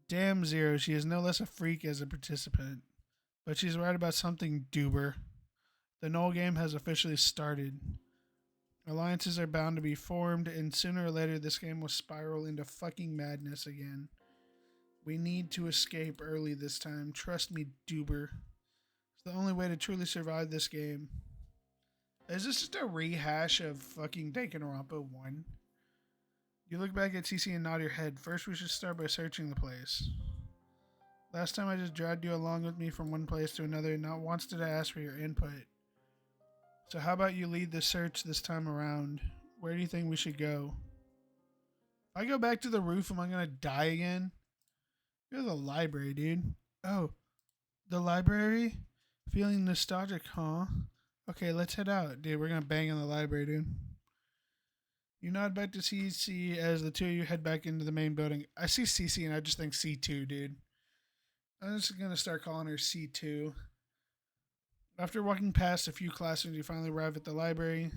[SPEAKER 1] Damn, Zero, she is no less a freak as a participant. But she's right about something, Duber. The Null game has officially started. Alliances are bound to be formed, and sooner or later this game will spiral into fucking madness again. We need to escape early this time. Trust me, Duber. It's the only way to truly survive this game. Is this just a rehash of fucking Danganronpa 1? You look back at Cece and nod your head. First, we should start by searching the place. Last time I just dragged you along with me from one place to another, and not once did I ask for your input. So how about you lead the search this time around? Where do you think we should go? If I go back to the roof, am I gonna die again? Go to the library, dude. Oh, the library? Feeling nostalgic, huh? Okay, let's head out. Dude, we're gonna bang in the library, dude. You nod back to CC as the two of you head back into the main building. I see CC and I just think C2, dude. I'm just gonna start calling her C2. After walking past a few classrooms, you finally arrive at the library.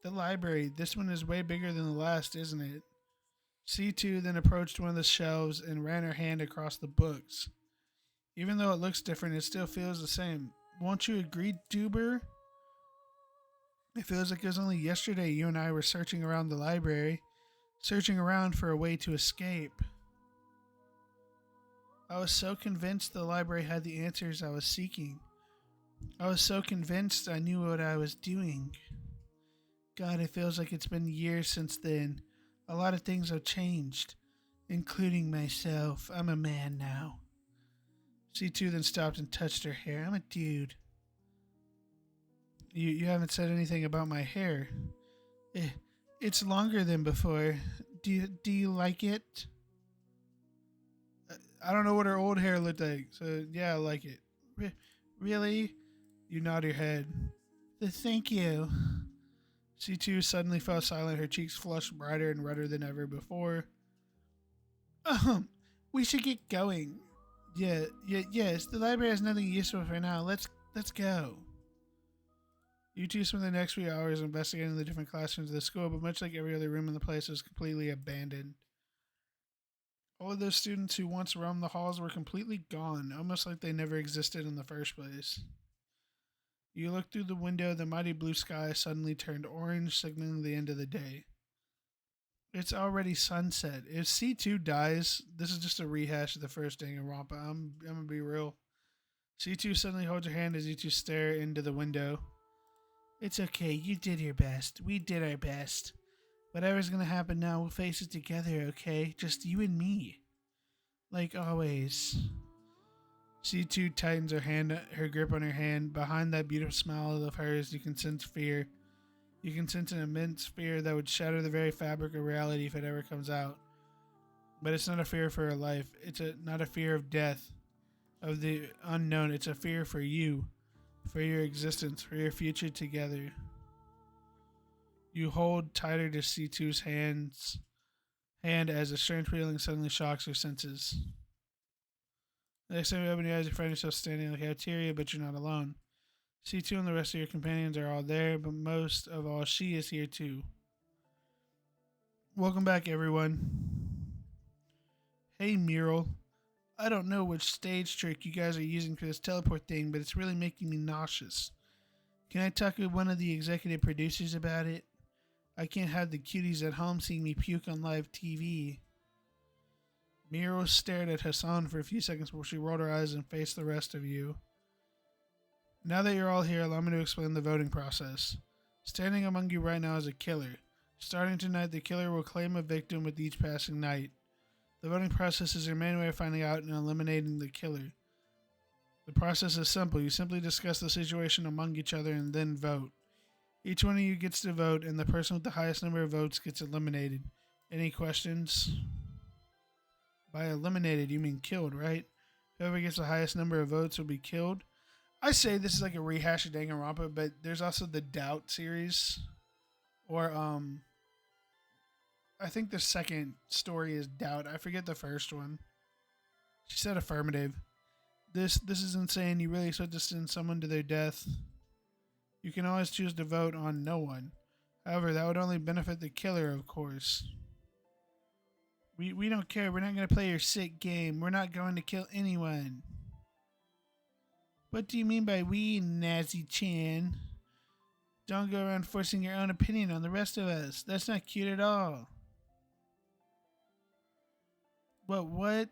[SPEAKER 1] The library. This one is way bigger than the last, isn't it? C2 then approached one of the shelves and ran her hand across the books. Even though it looks different, it still feels the same. Won't you agree, Duber? It feels like it was only yesterday you and I were searching around the library, searching around for a way to escape. I was so convinced the library had the answers I was seeking. I was so convinced I knew what I was doing. God, it feels like it's been years since then. A lot of things have changed, including myself. I'm a man now. C2 then stopped and touched her hair. I'm a dude. You haven't said anything about my hair. It's longer than before. Do you like it? I don't know what her old hair looked like, so yeah, I like it. Really? You nod your head. Thank you. C2 suddenly fell silent, her cheeks flushed brighter and redder than ever before. We should get going. Yes, the library has nothing useful for now. Let's go. You two spent the next few hours investigating the different classrooms of the school, but much like every other room in the place, it was completely abandoned. All of those students who once roamed the halls were completely gone, almost like they never existed in the first place. You looked through the window, the mighty blue sky suddenly turned orange, signaling the end of the day. It's already sunset. If C2 dies, this is just a rehash of the first Danganronpa. I'm gonna be real. C2 suddenly holds your hand as you two stare into the window. It's okay, you did your best. We did our best. Whatever's gonna happen now, we'll face it together, okay? Just you and me. Like always. C2 tightens her grip on her hand. Behind that beautiful smile of hers, you can sense fear. You can sense an immense fear that would shatter the very fabric of reality if it ever comes out. But it's not a fear for her life. It's not a fear of death, of the unknown. It's a fear for you, for your existence, for your future together. You hold tighter to C2's hand as a strange feeling suddenly shocks your senses. The next time you open your eyes, you find yourself standing in the cafeteria, but you're not alone. C2 and the rest of your companions are all there, but most of all, she is here too. Welcome back, everyone. Hey, Mural. I don't know which stage trick you guys are using for this teleport thing, but it's really making me nauseous. Can I talk with one of the executive producers about it? I can't have the cuties at home seeing me puke on live TV. Miro stared at Hassan for a few seconds before she rolled her eyes and faced the rest of you. Now that you're all here, allow me to explain the voting process. Standing among you right now is a killer. Starting tonight, the killer will claim a victim with each passing night. The voting process is your main way of finding out and eliminating the killer. The process is simple. You simply discuss the situation among each other and then vote. Each one of you gets to vote, and the person with the highest number of votes gets eliminated. Any questions? By eliminated, you mean killed, right? Whoever gets the highest number of votes will be killed. I say this is like a rehash of Danganronpa, but there's also the Doubt series. Or, I think the second story is Doubt. I forget the first one. She said affirmative. This is insane. You really expect to send someone to their death? You can always choose to vote on no one. However, that would only benefit the killer, of course. We don't care. We're not going to play your sick game. We're not going to kill anyone. What do you mean by we, Nazi-chan? Don't go around forcing your own opinion on the rest of us. That's not cute at all. What?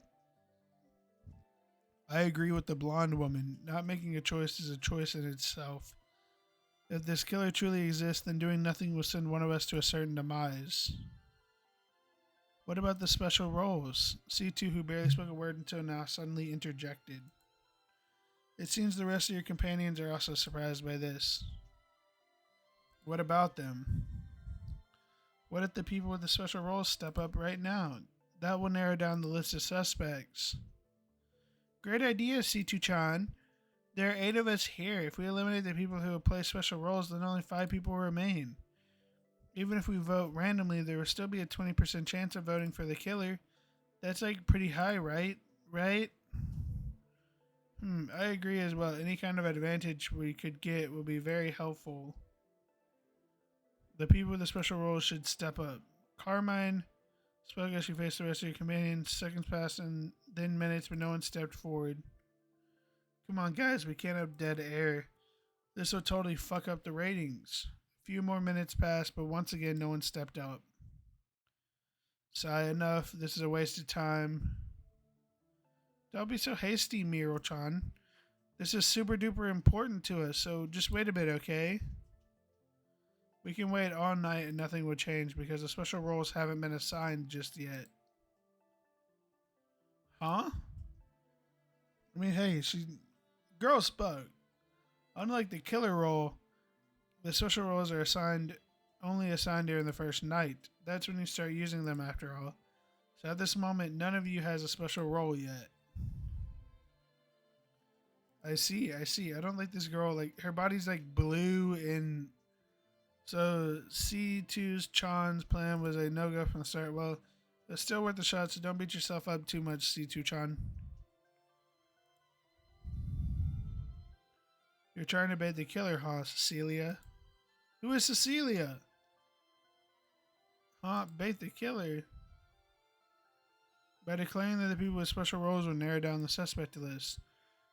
[SPEAKER 1] I agree with the blonde woman. Not making a choice is a choice in itself. If this killer truly exists, then doing nothing will send one of us to a certain demise. What about the special roles? C2, who barely spoke a word until now, suddenly interjected. It seems the rest of your companions are also surprised by this. What about them? What if the people with the special roles step up right now? That will narrow down the list of suspects. Great idea, C2-chan. There are 8 of us here. If we eliminate the people who will play special roles, then only 5 people will remain. Even if we vote randomly, there will still be a 20% chance of voting for the killer. That's like pretty high, right? Right? I agree as well. Any kind of advantage we could get will be very helpful. The people with the special roles should step up. Carmine spoke as she faced the rest of your companions. Seconds passed and then minutes, but no one stepped forward. Come on, guys, we can't have dead air. This will totally fuck up the ratings. A few more minutes passed, but once again, no one stepped up. Sigh, enough. This is a waste of time. Don't be so hasty, Miro-chan. This is super duper important to us, so just wait a bit, okay? We can wait all night and nothing will change because the special roles haven't been assigned just yet. Huh? I mean, hey, girl spoke. Unlike the killer role, the special roles are only assigned during the first night. That's when you start using them after all. So at this moment, none of you has a special role yet. I see. I don't like this girl. Like, her body's like blue and... So, C2's Chan's plan was a no-go from the start. Well, it's still worth the shot, so don't beat yourself up too much, C2-chan. You're trying to bait the killer, huh, Cecilia? Who is Cecilia? Huh? Bait the killer? By declaring that the people with special roles will narrow down the suspect list.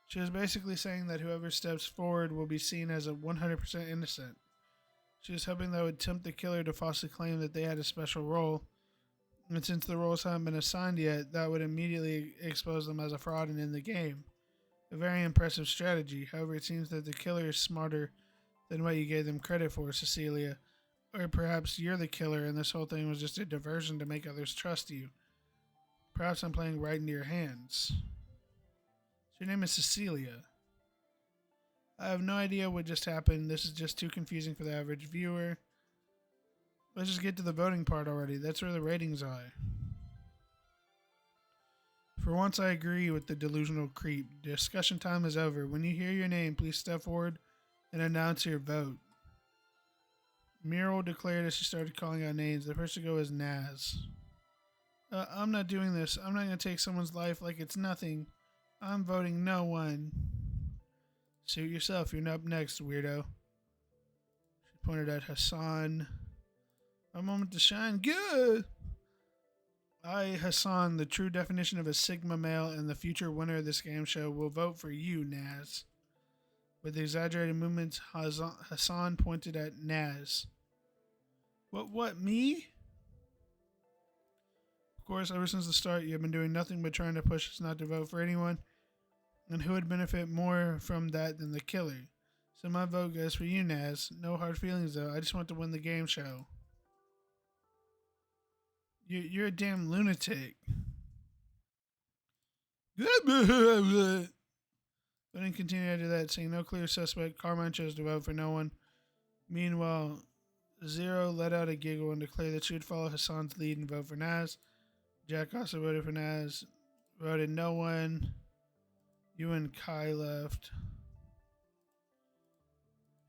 [SPEAKER 1] She was basically saying that whoever steps forward will be seen as a 100% innocent. She was hoping that would tempt the killer to falsely claim that they had a special role. And since the roles haven't been assigned yet, that would immediately expose them as a fraud and end the game. A very impressive strategy. However, it seems that the killer is smarter than what you gave them credit for, Cecilia. Or perhaps you're the killer and this whole thing was just a diversion to make others trust you. Perhaps I'm playing right into your hands. So your name is Cecilia. I have no idea what just happened. This is just too confusing for the average viewer. Let's just get to the voting part already. That's where the ratings are. For once, I agree with the delusional creep. Discussion time is over. When you hear your name, please step forward and announce your vote. Muriel declared as she started calling out names. The first to go is Naz. I'm not doing this. I'm not going to take someone's life like it's nothing. I'm voting no one. Suit yourself. You're up next, weirdo. She pointed at Hassan. A moment to shine. Good. I, Hassan, the true definition of a Sigma male and the future winner of this game show, will vote for you, Naz. With exaggerated movements, Hassan pointed at Naz. What, me? Of course, ever since the start, you have been doing nothing but trying to push us not to vote for anyone. And who would benefit more from that than the killer? So my vote goes for you, Naz. No hard feelings, though. I just want to win the game show. You're a damn lunatic. Voting continued after that, seeing no clear suspect. Carmine chose to vote for no one. Meanwhile, Zero let out a giggle and declared that she would follow Hassan's lead and vote for Naz. Jack also voted for Naz. Voted no one. You and Kai left.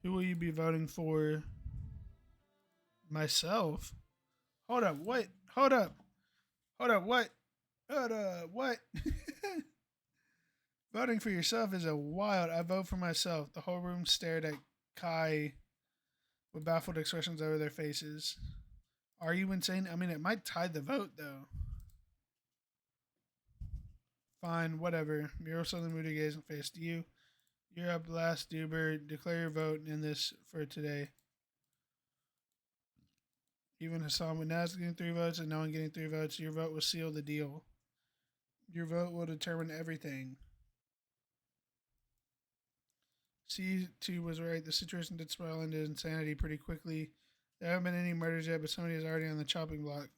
[SPEAKER 1] Who will you be voting for? Myself? Hold up, what? Hold up, what? Hold up, what? Voting for yourself is a wild. I vote for myself. The whole room stared at Kai with baffled expressions over their faces. Are you insane? I mean, it might tie the vote, though. Fine, whatever. Miro suddenly moved a gaze and faced you. You're up last, Duber. Declare your vote in this for today. Even Hassan, with Naz getting 3 votes and no one getting 3 votes, your vote will seal the deal. Your vote will determine everything. C2 was right. The situation did spiral into insanity pretty quickly. There haven't been any murders yet, but somebody is already on the chopping block.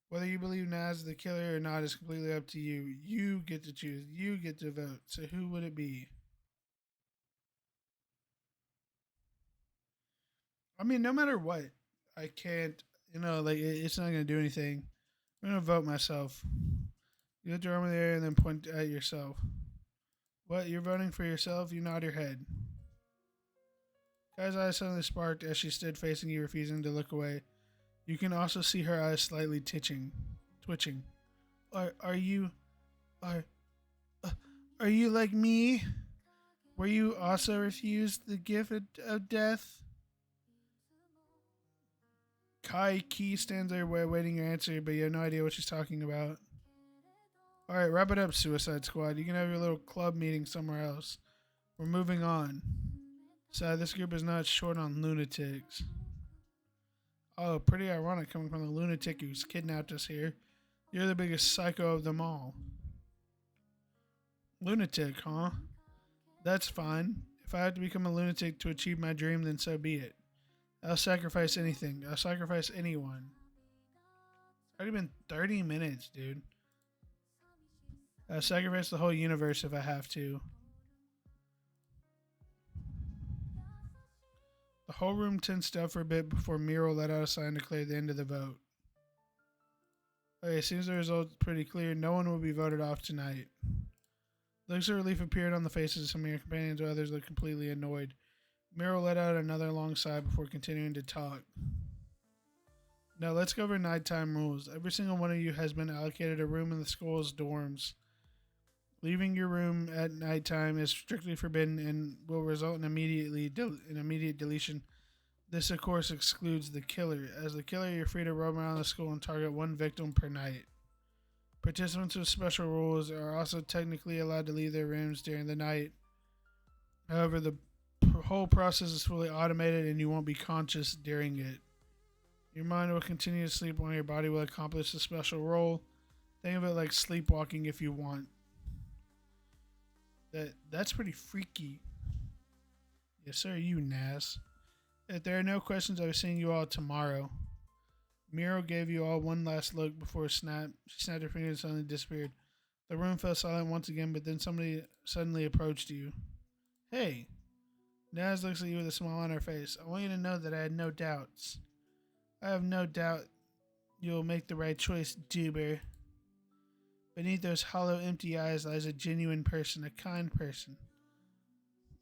[SPEAKER 1] Whether you believe Naz is the killer or not is completely up to you. You get to choose. You get to vote. So who would it be? I mean, no matter what, I can't, it's not going to do anything. I'm going to vote myself. You get your arm in the air and then point at yourself. What? You're voting for yourself? You nod your head. Kai's eyes suddenly sparked as she stood facing you, refusing to look away. You can also see her eyes slightly twitching. Are you like me? Were you also refused the gift of death? Kai Key stands there waiting your answer, but you have no idea what she's talking about. Alright, wrap it up, Suicide Squad. You can have your little club meeting somewhere else. We're moving on. So this group is not short on lunatics. Oh, pretty ironic coming from the lunatic who's kidnapped us here. You're the biggest psycho of them all. Lunatic, huh? That's fine. If I have to become a lunatic to achieve my dream, then so be it. I'll sacrifice anything. I'll sacrifice anyone. It's already been 30 minutes, dude. I'll sacrifice the whole universe if I have to. The whole room tensed up for a bit before Miro let out a sign to declare the end of the vote. Okay, seems the result's pretty clear. No one will be voted off tonight. Looks of relief appeared on the faces of some of your companions, while others looked completely annoyed. Miro let out another long sigh before continuing to talk. Now let's go over nighttime rules. Every single one of you has been allocated a room in the school's dorms. Leaving your room at nighttime is strictly forbidden and will result in immediate deletion. This, of course, excludes the killer. As the killer, you're free to roam around the school and target one victim per night. Participants with special rules are also technically allowed to leave their rooms during the night. However, the whole process is fully automated and you won't be conscious during it. Your mind will continue to sleep while your body will accomplish the special role. Think of it like sleepwalking if you want. That's pretty freaky. Yes, sir, you Naz. If there are no questions, I'll be seeing you all tomorrow. Miro gave you all one last look before she snapped her fingers and suddenly disappeared. The room fell silent once again, but then somebody suddenly approached you. Hey. Naz looks at you with a smile on her face. I want you to know that I had no doubts. I have no doubt you'll make the right choice, Duber. Beneath those hollow, empty eyes lies a genuine person, a kind person.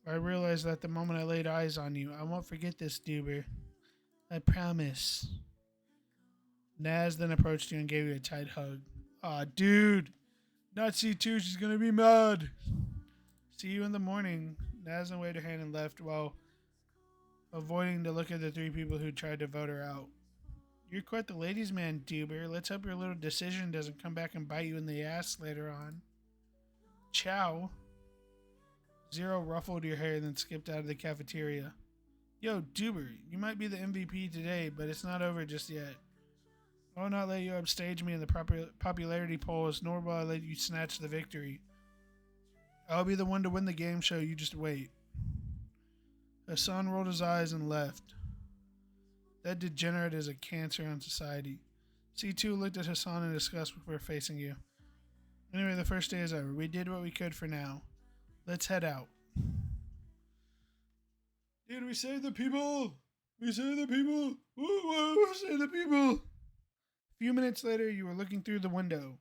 [SPEAKER 1] I realized that the moment I laid eyes on you. I won't forget this, Duber. I promise. Naz then approached you and gave you a tight hug. Aw, dude. Not C2, she's gonna be mad. See you in the morning. Naslin waved her hand and left while avoiding to look at the three people who tried to vote her out. You're quite the ladies' man, Duber. Let's hope your little decision doesn't come back and bite you in the ass later on. Ciao. Zero ruffled your hair and then skipped out of the cafeteria. Yo, Duber, you might be the MVP today, but it's not over just yet. I will not let you upstage me in the popularity polls, nor will I let you snatch the victory. I'll be the one to win the game show, you just wait. Hassan rolled his eyes and left. That degenerate is a cancer on society. C2 looked at Hassan in disgust before facing you. Anyway, the first day is over. We did what we could for now. Let's head out. Dude, we saved the people! We saved the people! Woo, we saved the people! A few minutes later, you were looking through the window.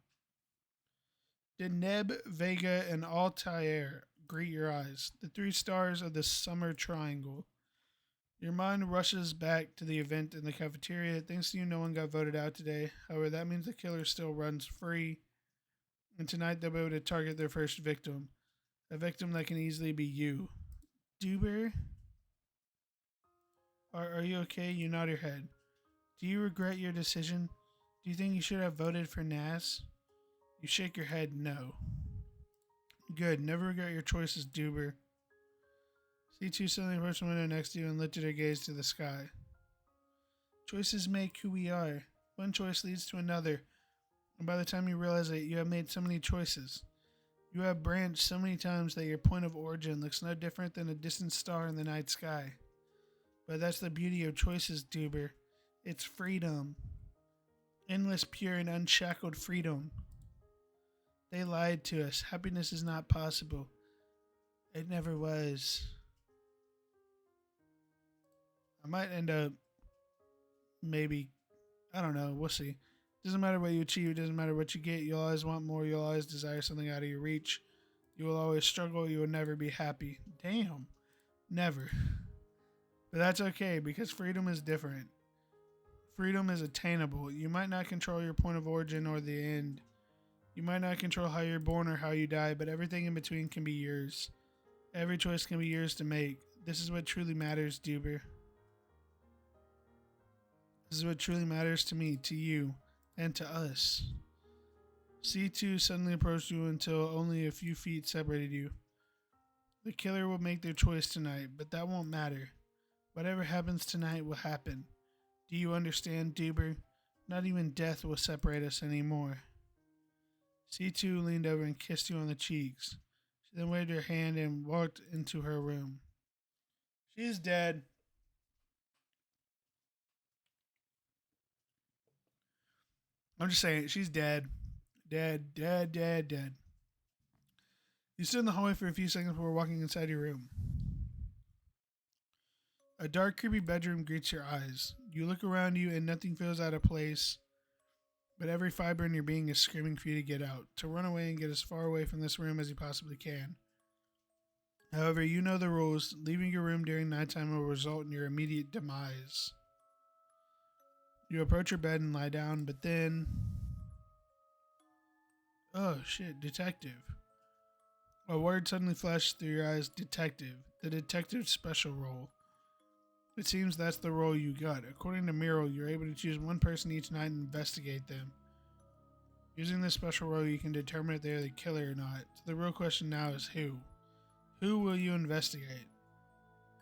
[SPEAKER 1] Deneb, Vega, and Altair greet your eyes, the three stars of the summer triangle. Your mind rushes back to the event in the cafeteria. Thanks to you, no one got voted out today. However, that means the killer still runs free. And tonight they'll be able to target their first victim. A victim that can easily be you. Duber? Are you okay? You nod your head. Do you regret your decision? Do you think you should have voted for Nas? You shake your head, no. Good, never regret your choices, Duber. C2 suddenly approached the window next to you and lifted her gaze to the sky. Choices make who we are. One choice leads to another, and by the time you realize it, you have made so many choices. You have branched so many times that your point of origin looks no different than a distant star in the night sky. But that's the beauty of choices, Duber. It's freedom. Endless, pure, and unshackled freedom. They lied to us. Happiness is not possible. It never was. I might end up, maybe, I don't know, we'll see. Doesn't matter what you achieve, doesn't matter what you get, you'll always want more, you'll always desire something out of your reach. You will always struggle, you will never be happy. Damn. Never. But that's okay, because freedom is different. Freedom is attainable. You might not control your point of origin or the end. You might not control how you're born or how you die, but everything in between can be yours. Every choice can be yours to make. This is what truly matters, Duber. This is what truly matters to me, to you, and to us. C2 suddenly approached you until only a few feet separated you. The killer will make their choice tonight, but that won't matter. Whatever happens tonight will happen. Do you understand, Duber? Not even death will separate us anymore. C2 leaned over and kissed you on the cheeks. She then waved her hand and walked into her room. She's dead. I'm just saying, she's dead. Dead, dead, dead, dead. You stood in the hallway for a few seconds before walking inside your room. A dark, creepy bedroom greets your eyes. You look around you and nothing feels out of place, but every fiber in your being is screaming for you to get out, to run away and get as far away from this room as you possibly can. However, you know the rules. Leaving your room during nighttime will result in your immediate demise. You approach your bed and lie down, but then... Oh, shit, detective. A word suddenly flashed through your eyes, detective. The detective special role. It seems that's the role you got. According to Miro, you're able to choose one person each night and investigate them. Using this special role, you can determine if they are the killer or not. So the real question now is who? Who will you investigate?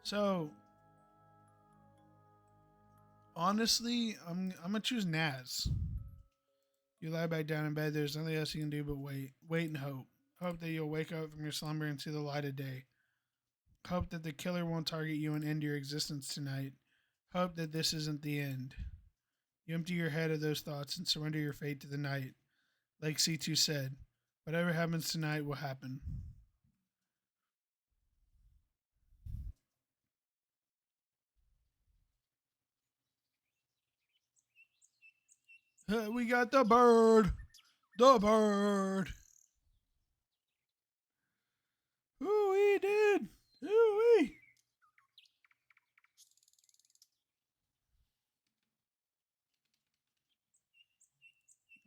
[SPEAKER 1] So, honestly, I'm gonna choose Naz. You lie back down in bed. There's nothing else you can do but wait. Wait and hope. Hope that you'll wake up from your slumber and see the light of day. Hope that the killer won't target you and end your existence tonight. Hope that this isn't the end. You empty your head of those thoughts and surrender your fate to the night. Like C2 said, whatever happens tonight will happen. We got the bird! The bird! Ooh-wee, dude! Ooh-wee!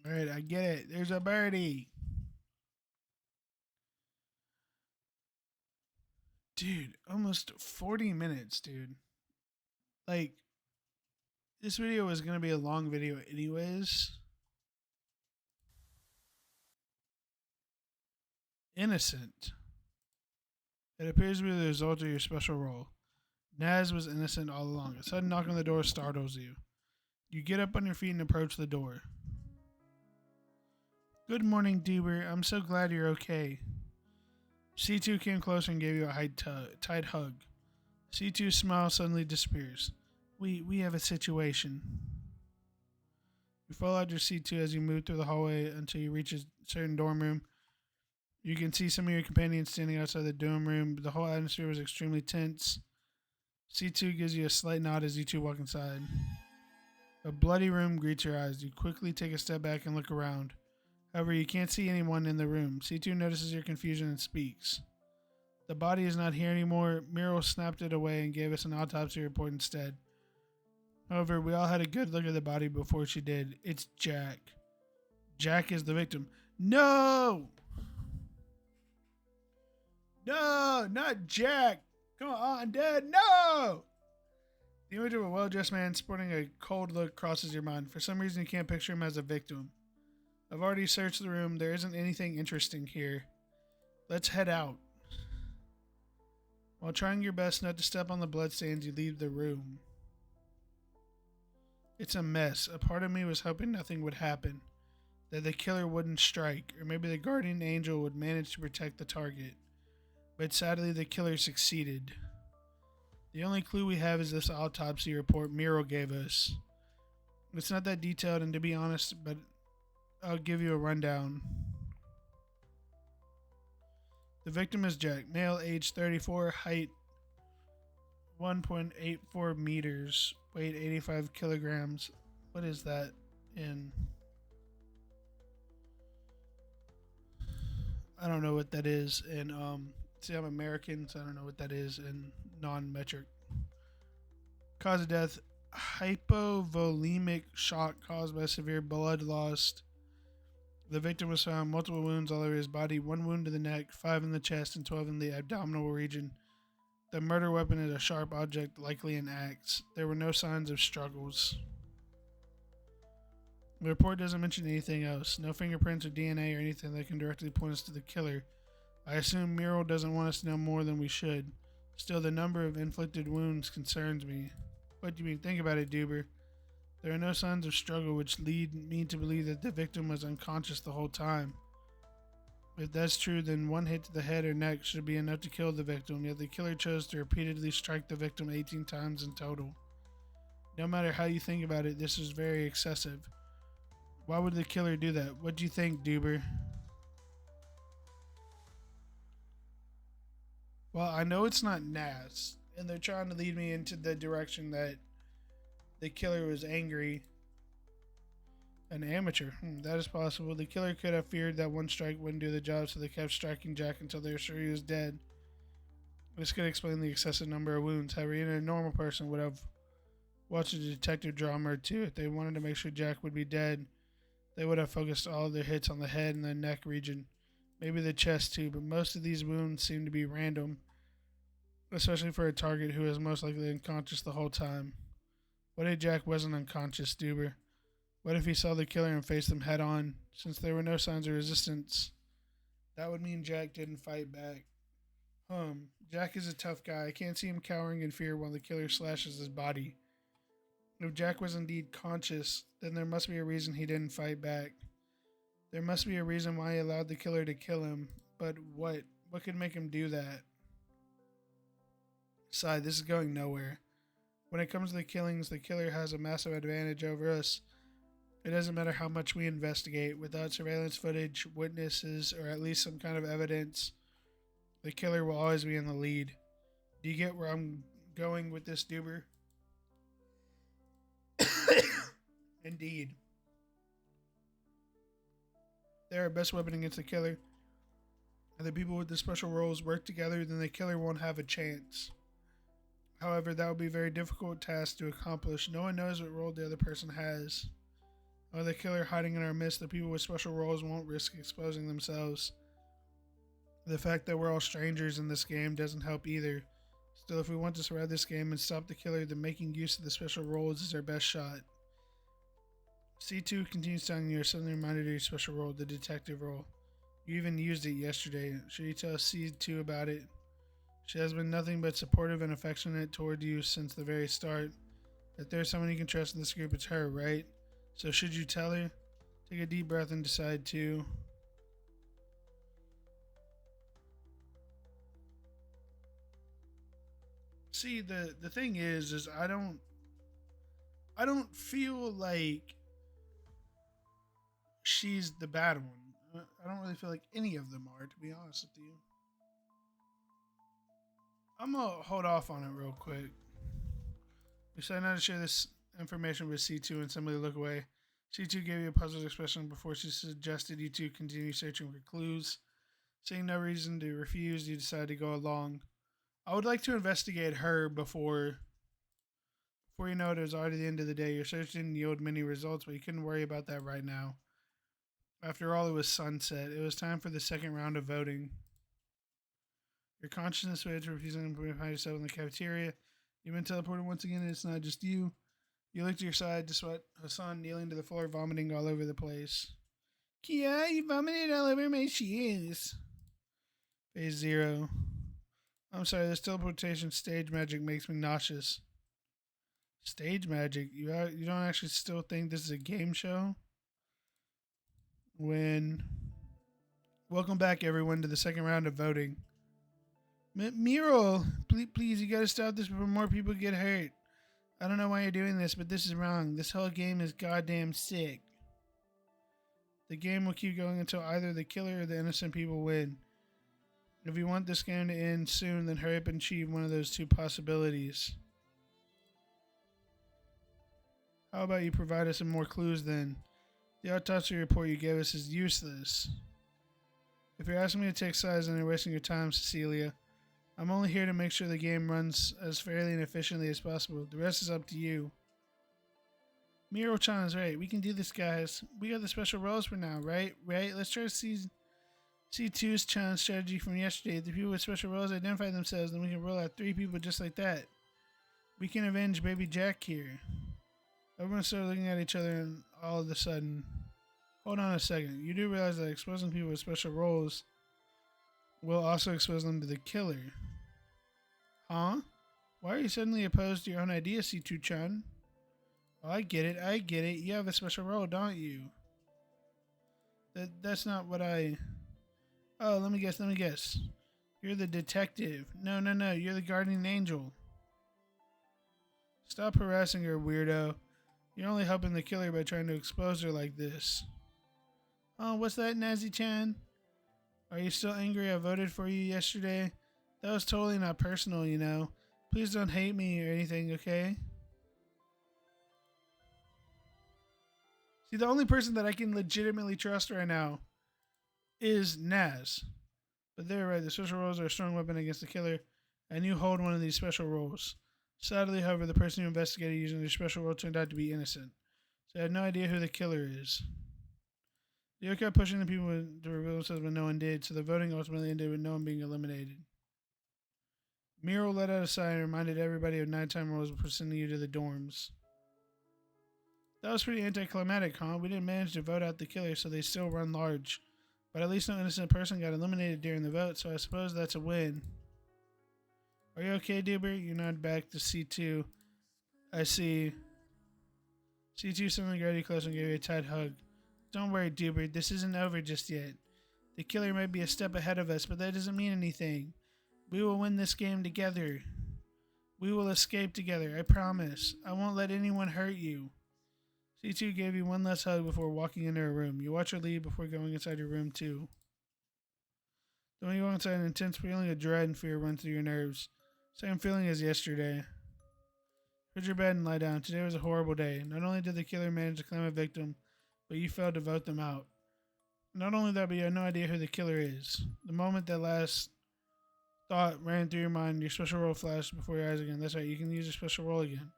[SPEAKER 1] Alright, I get it. There's a birdie. Dude, almost 40 minutes, dude. Like, this video was going to be a long video anyways. Innocent. It appears to be the result of your special role. Naz was innocent all along. A sudden knock on the door startles you. You get up on your feet and approach the door. Good morning, Duber. I'm so glad you're okay. C2 came closer and gave you a tight hug. C2's smile suddenly disappears. We have a situation. You fall out your C2 as you move through the hallway until you reach a certain dorm room. You can see some of your companions standing outside the dorm room. The whole atmosphere was extremely tense. C2 gives you a slight nod as you two walk inside. A bloody room greets your eyes. You quickly take a step back and look around. However, you can't see anyone in the room. C2 notices your confusion and speaks. The body is not here anymore. Muriel snapped it away and gave us an autopsy report instead. However, we all had a good look at the body before she did. It's Jack. Jack is the victim. No! No, not Jack. Come on, Dad. No! The image of a well-dressed man sporting a cold look crosses your mind. For some reason, you can't picture him as a victim. I've already searched the room. There isn't anything interesting here. Let's head out. While trying your best not to step on the bloodstains, you leave the room. It's a mess. A part of me was hoping nothing would happen. That the killer wouldn't strike, or maybe the guardian angel would manage to protect the target. But sadly, the killer succeeded. The only clue we have is this autopsy report Muriel gave us. It's not that detailed, and to be honest, but I'll give you a rundown. The victim is Jack, male, age 34, height 1.84 meters, weight 85 kilograms. What is that in? I don't know what that is in see, I'm American, so I don't know what that is in non-metric. Cause of death, hypovolemic shock caused by severe blood loss. The victim was found multiple wounds all over his body, 1 wound to the neck, 5 in the chest, and 12 in the abdominal region. The murder weapon is a sharp object, likely an axe. There were no signs of struggles. The report doesn't mention anything else. No fingerprints or DNA or anything that can directly point us to the killer. I assume Muriel doesn't want us to know more than we should. Still, the number of inflicted wounds concerns me. What do you mean? Think about it, Duber. There are no signs of struggle, which lead me to believe that the victim was unconscious the whole time. If that's true, then 1 hit to the head or neck should be enough to kill the victim, yet the killer chose to repeatedly strike the victim 18 times in total. No matter how you think about it, this is very excessive. Why would the killer do that? What do you think, Duber? Well, I know it's not Naz, and they're trying to lead me into the direction that the killer was angry. An amateur. That is possible. The killer could have feared that 1 strike wouldn't do the job, so they kept striking Jack until they were sure he was dead. This could explain the excessive number of wounds. However, even a normal person would have watched a detective drama or two. If they wanted to make sure Jack would be dead, they would have focused all of their hits on the head and the neck region. Maybe the chest too, but most of these wounds seem to be random, especially for a target who is most likely unconscious the whole time. What if Jack wasn't unconscious, Duber? What if he saw the killer and faced them head on? Since there were no signs of resistance, that would mean Jack didn't fight back. Jack is a tough guy. I can't see him cowering in fear while the killer slashes his body. If Jack was indeed conscious, then there must be a reason he didn't fight back. There must be a reason why he allowed the killer to kill him. But what? What could make him do that? Besides, this is going nowhere. When it comes to the killings, the killer has a massive advantage over us. It doesn't matter how much we investigate. Without surveillance footage, witnesses, or at least some kind of evidence, the killer will always be in the lead. Do you get where I'm going with this, Duber? Indeed. They're our best weapon against the killer. If the people with the special roles work together, then the killer won't have a chance. However, that would be a very difficult task to accomplish. No one knows what role the other person has. With the killer hiding in our midst, the people with special roles won't risk exposing themselves. The fact that we're all strangers in this game doesn't help either. Still, if we want to survive this game and stop the killer, then making use of the special roles is our best shot. C2 continues telling you, suddenly reminded of your special role, the detective role. You even used it yesterday. Should you tell C2 about it? She has been nothing but supportive and affectionate toward you since the very start. If there's someone you can trust in this group, it's her, right? So should you tell her? Take a deep breath and decide to. See, the thing is I don't feel like she's the bad one. I don't really feel like any of them are, to be honest with you. I'm gonna hold off on it real quick. We decided not to share this information with C2 and simply look away. C2 gave you a puzzled expression before she suggested you two continue searching for clues. Seeing no reason to refuse, you decided to go along. I would like to investigate her before you know it was already the end of the day. Your search didn't yield many results, but you couldn't worry about that right now. After all, it was sunset. It was time for the second round of voting. Your consciousness waits, refusing to find yourself in the cafeteria. You've been teleported once again, and it's not just you. You look to your side to spot Hassan kneeling to the floor, vomiting all over the place. Kia, you vomited all over my shoes. Phase 0. I'm sorry, this teleportation stage magic makes me nauseous. Stage magic? You don't actually still think this is a game show? Welcome back, everyone, to the second round of voting. Miro, please, you gotta stop this before more people get hurt. I don't know why you're doing this, but this is wrong. This whole game is goddamn sick. The game will keep going until either the killer or the innocent people win. If you want this game to end soon, then hurry up and achieve one of those two possibilities. How about you provide us some more clues then? The autopsy report you gave us is useless. If you're asking me to take sides, then you're wasting your time, Cecilia. I'm only here to make sure the game runs as fairly and efficiently as possible. The rest is up to you. Miro-chan's right. We can do this, guys. We got the special roles for now, right? Let's try to see C2's Chan's strategy from yesterday. If the people with special roles identify themselves, then we can roll out 3 people just like that. We can avenge baby Jack here. Everyone started looking at each other and all of a sudden... Hold on a second. You do realize that exposing people with special roles will also expose them to the killer. Huh? Why are you suddenly opposed to your own idea, C2-chan? Oh, I get it. You have a special role, don't you? That's not what I... Oh, let me guess. You're the detective. No, you're the guardian angel. Stop harassing her, weirdo. You're only helping the killer by trying to expose her like this. Oh, what's that, Nazi-chan? Are you still angry I voted for you yesterday? That was totally not personal, you know. Please don't hate me or anything, okay? See, the only person that I can legitimately trust right now is Naz. But they're right, the special roles are a strong weapon against the killer, and you hold one of these special roles. Sadly, however, the person who investigated using their special role turned out to be innocent. So I had no idea who the killer is. They kept pushing the people to reveal themselves, but no one did, so the voting ultimately ended with no one being eliminated. Miro let out a sigh and reminded everybody of nighttime rules before sending you to the dorms. That was pretty anticlimactic, huh? We didn't manage to vote out the killer, so they still run large. But at least no innocent person got eliminated during the vote, so I suppose that's a win. Are you okay, Dubert? You nod back to C2. I see. C2 suddenly grabbed you close and gave you a tight hug. Don't worry, Dubert. This isn't over just yet. The killer might be a step ahead of us, but that doesn't mean anything. We will win this game together. We will escape together, I promise. I won't let anyone hurt you. C2 gave you one last hug before walking into her room. You watch her leave before going inside your room, too. Then when you go inside, an intense feeling of dread and fear runs through your nerves. Same feeling as yesterday. Put your bed and lie down. Today was a horrible day. Not only did the killer manage to claim a victim, but you failed to vote them out. Not only that, but you had no idea who the killer is. The moment that last thought ran through your mind, your special role flashed before your eyes again. That's right, you can use your special role again.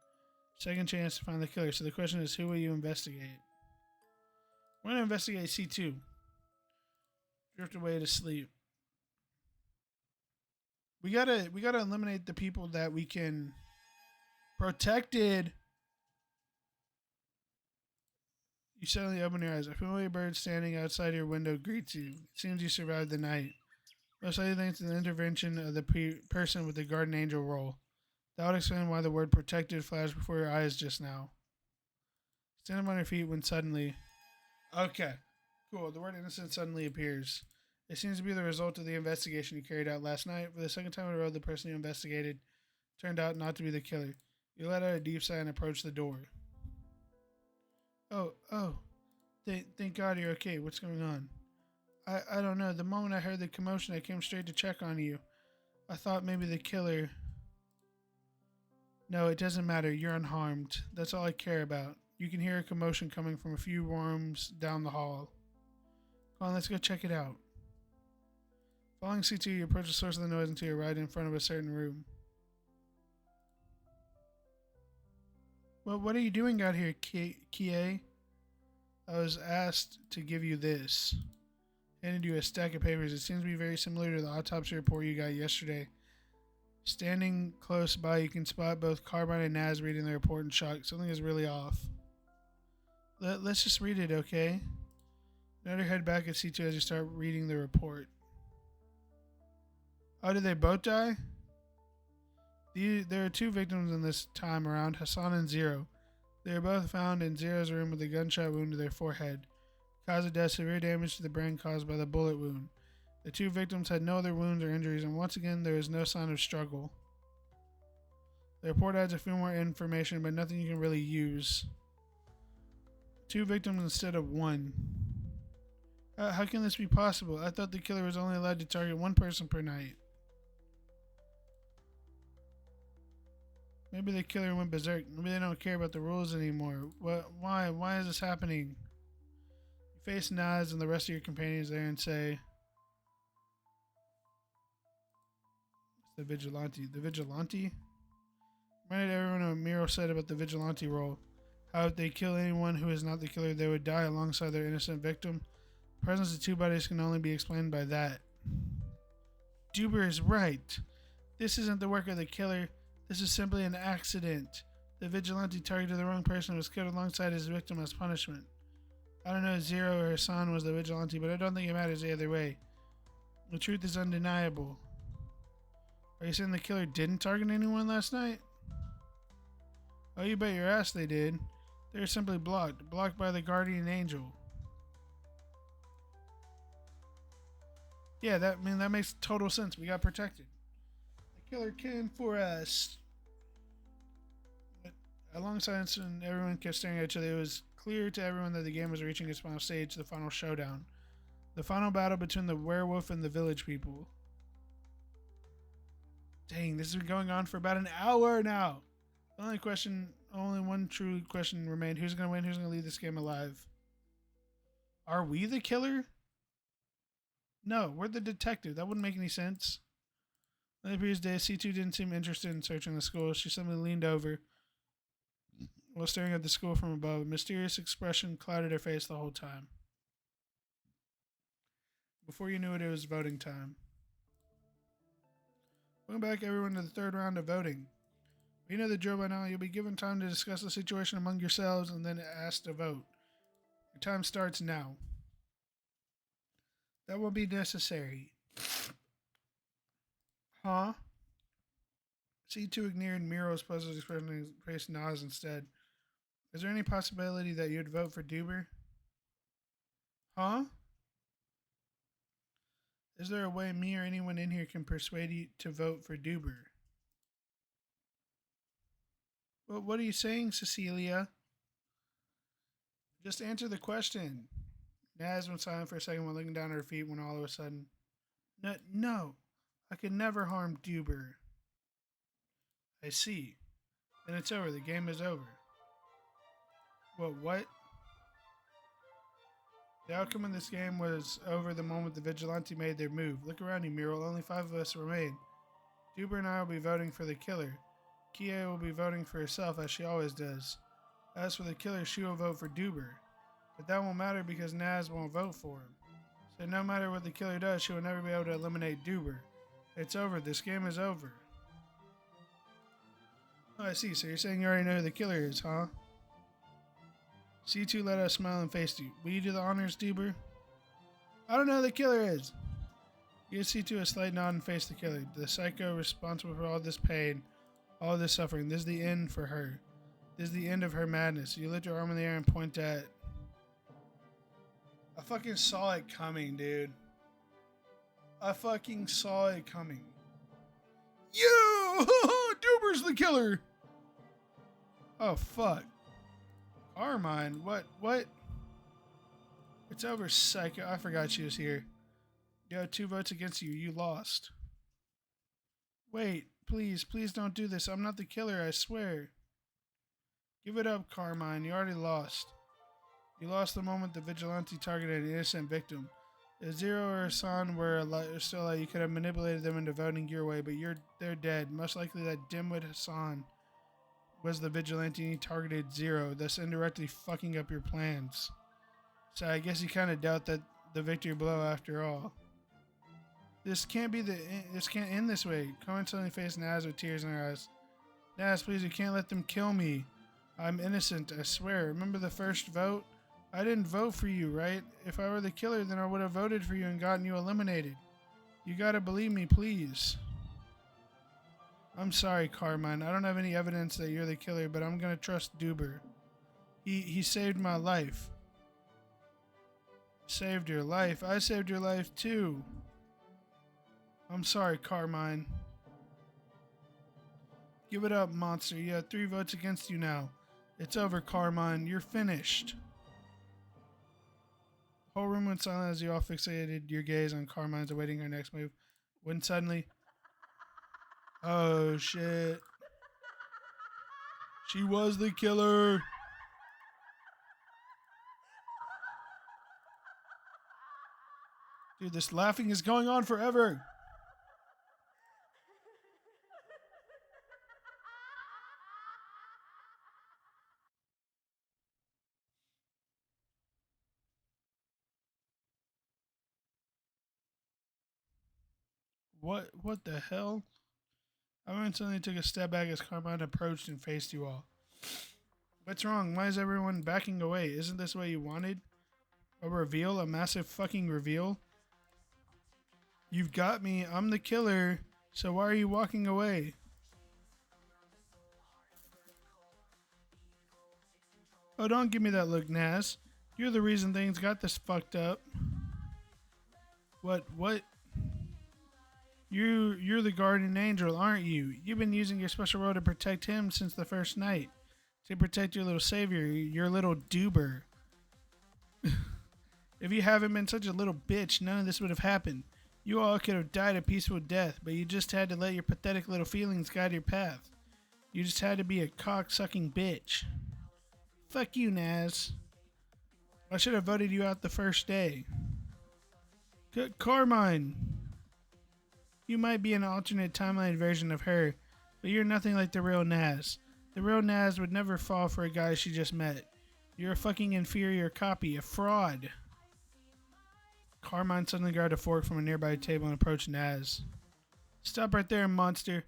[SPEAKER 1] Second chance to find the killer. So the question is, who will you investigate? We're going to investigate C2. Drift away to sleep. We gotta eliminate the people that we can protected. You suddenly open your eyes. A familiar bird standing outside your window greets you. It seems you survived the night. Most likely thanks to the intervention of the person with the guardian angel role. That would explain why the word protected flashed before your eyes just now. Stand up on your feet when suddenly. Okay, cool. The word innocent suddenly appears. It seems to be the result of the investigation you carried out last night. For the second time in a row, the person you investigated turned out not to be the killer. You let out a deep sigh and approached the door. Oh. Thank God you're okay. What's going on? I don't know. The moment I heard the commotion, I came straight to check on you. I thought maybe the killer. No, it doesn't matter. You're unharmed. That's all I care about. You can hear a commotion coming from a few rooms down the hall. Come on, let's go check it out. Following C2, you approach the source of the noise until you're right in front of a certain room. Well, what are you doing out here, Kie? I was asked to give you this. Handed you a stack of papers. It seems to be very similar to the autopsy report you got yesterday. Standing close by, you can spot both Carbine and Naz reading the report in shock. Something is really off. Let's just read it, okay? Nod your head back at C2 as you start reading the report. Oh, did they both die? There are two victims in this time around, Hassan and Zero. They were both found in Zero's room with a gunshot wound to their forehead. Cause of death, severe damage to the brain caused by the bullet wound. The two victims had no other wounds or injuries, and once again, there is no sign of struggle. The report adds a few more information, but nothing you can really use. Two victims instead of one. How can this be possible? I thought the killer was only allowed to target one person per night. Maybe the killer went berserk. Maybe they don't care about the rules anymore. Why? Why is this happening? You face Naz and the rest of your companions there and say, "It's the vigilante." The vigilante? Reminded everyone of what Miro said about the vigilante role. How if they kill anyone who is not the killer, they would die alongside their innocent victim. The presence of two bodies can only be explained by that. Duber is right. This isn't the work of the killer. This is simply an accident. The vigilante targeted the wrong person and was killed alongside his victim as punishment. I don't know if Zero or Hassan was the vigilante, but I don't think it matters either way. The truth is undeniable. Are you saying the killer didn't target anyone last night? Oh, you bet your ass they did. They were simply blocked by the guardian angel. Yeah, that makes total sense. We got protected. The killer came for us. But alongside and everyone kept staring at each other, it was clear to everyone that the game was reaching its final stage, the final showdown. The final battle between the werewolf and the village people. Dang, this has been going on for about an hour now. Only one true question remained. Who's going to win? Who's going to leave this game alive? Are we the killer? No, we're the detective. That wouldn't make any sense. On the previous day, C2 didn't seem interested in searching the school. She simply leaned over while staring at the school from above. A mysterious expression clouded her face the whole time. Before you knew it, it was voting time. Welcome back, everyone, to the third round of voting. You know the drill by now. You'll be given time to discuss the situation among yourselves and then asked to vote. Your time starts now. That will be necessary. Huh? C2 ignored Miro's puzzled expression and faced Naz instead. Is there any possibility that you'd vote for Duber? Huh? Is there a way me or anyone in here can persuade you to vote for Duber? Well, what are you saying, Cecilia? Just answer the question. Naz went silent for a second while looking down at her feet when all of a sudden... No, I could never harm Duber. I see. Then it's over. The game is over. Well, what? The outcome of this game was over the moment the vigilante made their move. Look around you, Muriel. Only 5 of us remain. Duber and I will be voting for the killer. Kia will be voting for herself, as she always does. As for the killer, she will vote for Duber. But that won't matter because Naz won't vote for him. So no matter what the killer does, she will never be able to eliminate Duber. It's over. This game is over. Oh, I see. So you're saying you already know who the killer is, huh? C2 let us smile and face you. Will you do the honors, Duber? I don't know who the killer is. Give C2 a slight nod and face the killer. The psycho responsible for all this pain, all this suffering. This is the end for her. This is the end of her madness. You lift your arm in the air and point at... I fucking saw it coming, dude. I fucking saw it coming. You! Duber's the killer! Oh, fuck. Carmine, what? It's over, psycho. I forgot she was here. You had 2 votes against you. You lost. Wait, please don't do this. I'm not the killer, I swear. Give it up, Carmine. You already lost. You lost the moment the vigilante targeted an innocent victim. If Zero or Hassan were still alive, you could have manipulated them into voting your way, but they're dead. Most likely that dimwit Hassan was the vigilante and he targeted Zero, thus indirectly fucking up your plans. So I guess you kind of doubt that the victory blow after all. This can't end this way. Carmine suddenly faced Naz with tears in her eyes. Naz, please, you can't let them kill me. I'm innocent, I swear. Remember the first vote? I didn't vote for you, right? If I were the killer, then I would have voted for you and gotten you eliminated. You gotta believe me, please. I'm sorry, Carmine. I don't have any evidence that you're the killer, but I'm gonna trust Duber. He saved my life. Saved your life? I saved your life too. I'm sorry, Carmine. Give it up, monster. You have 3 votes against you now. It's over, Carmine. You're finished. The whole room went silent as you all fixated your gaze on Carmine's awaiting her next move. When suddenly... Oh, shit. She was the killer. Dude, this laughing is going on forever. What the hell? Everyone suddenly took a step back as Carmine approached and faced you all. What's wrong? Why is everyone backing away? Isn't this what you wanted? A reveal? A massive fucking reveal? You've got me. I'm the killer. So why are you walking away? Oh, don't give me that look, Naz. You're the reason things got this fucked up. What? You're the guardian angel, aren't you? You've been using your special role to protect him since the first night. To protect your little savior, your little Duber. If you haven't been such a little bitch, none of this would have happened. You all could have died a peaceful death, but you just had to let your pathetic little feelings guide your path. You just had to be a cock-sucking bitch. Fuck you, Naz. I should have voted you out the first day. Carmine! You might be an alternate timeline version of her, but you're nothing like the real Naz. The real Naz would never fall for a guy she just met. You're a fucking inferior copy, a fraud. Carmine suddenly grabbed a fork from a nearby table and approached Naz. Stop right there, monster.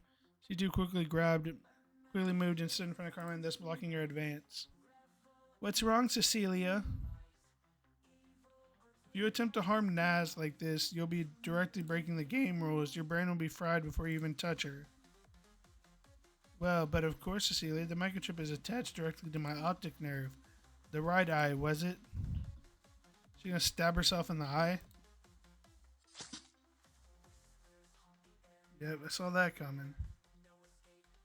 [SPEAKER 1] She too quickly moved and stood in front of Carmine, thus blocking her advance. What's wrong, Cecilia? If you attempt to harm Naz like this, you'll be directly breaking the game rules. Your brain will be fried before you even touch her. Well, but of course, Cecilia, the microchip is attached directly to my optic nerve. The right eye, was it? She gonna stab herself in the eye? Yep, I saw that coming.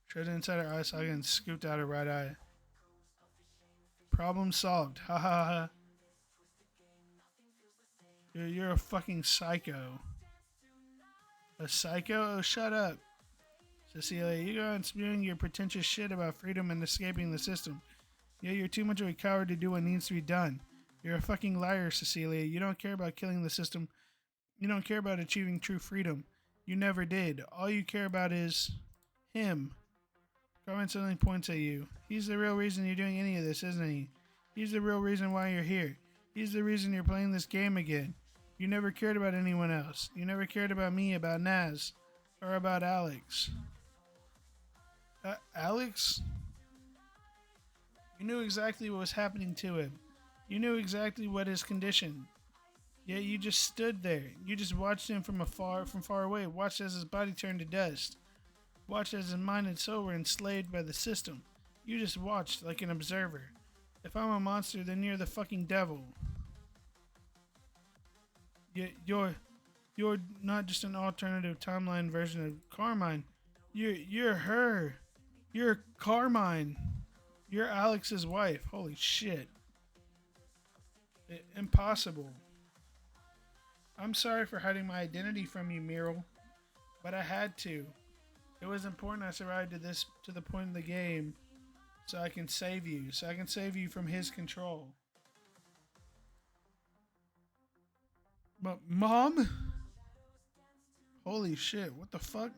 [SPEAKER 1] Showed inside her eye socket and scooped out her right eye. Problem solved. Ha ha ha. You're a fucking psycho. A psycho? Oh, shut up. Cecilia, you go on spewing your pretentious shit about freedom and escaping the system. Yeah, you're too much of a coward to do what needs to be done. You're a fucking liar, Cecilia. You don't care about killing the system. You don't care about achieving true freedom. You never did. All you care about is him. Carmine suddenly points at you. He's the real reason you're doing any of this, isn't he? He's the real reason why you're here. He's the reason you're playing this game again. You never cared about anyone else. You never cared about me, about Naz, Or about Alex? Alex? You knew exactly what was happening to him. You knew exactly what his condition. Yet you just stood there. You just watched him from far away. Watched as his body turned to dust. Watched as his mind and soul were enslaved by the system. You just watched like an observer. If I'm a monster, then you're the fucking devil. You're not just an alternative timeline version of Carmine. You're her. You're Carmine. You're Alex's wife. Holy shit. Impossible. I'm sorry for hiding my identity from you, Meryl, but I had to. It was important I survived to the point of the game so I can save you. So I can save you from his control. But Mom? Holy shit, what the fuck?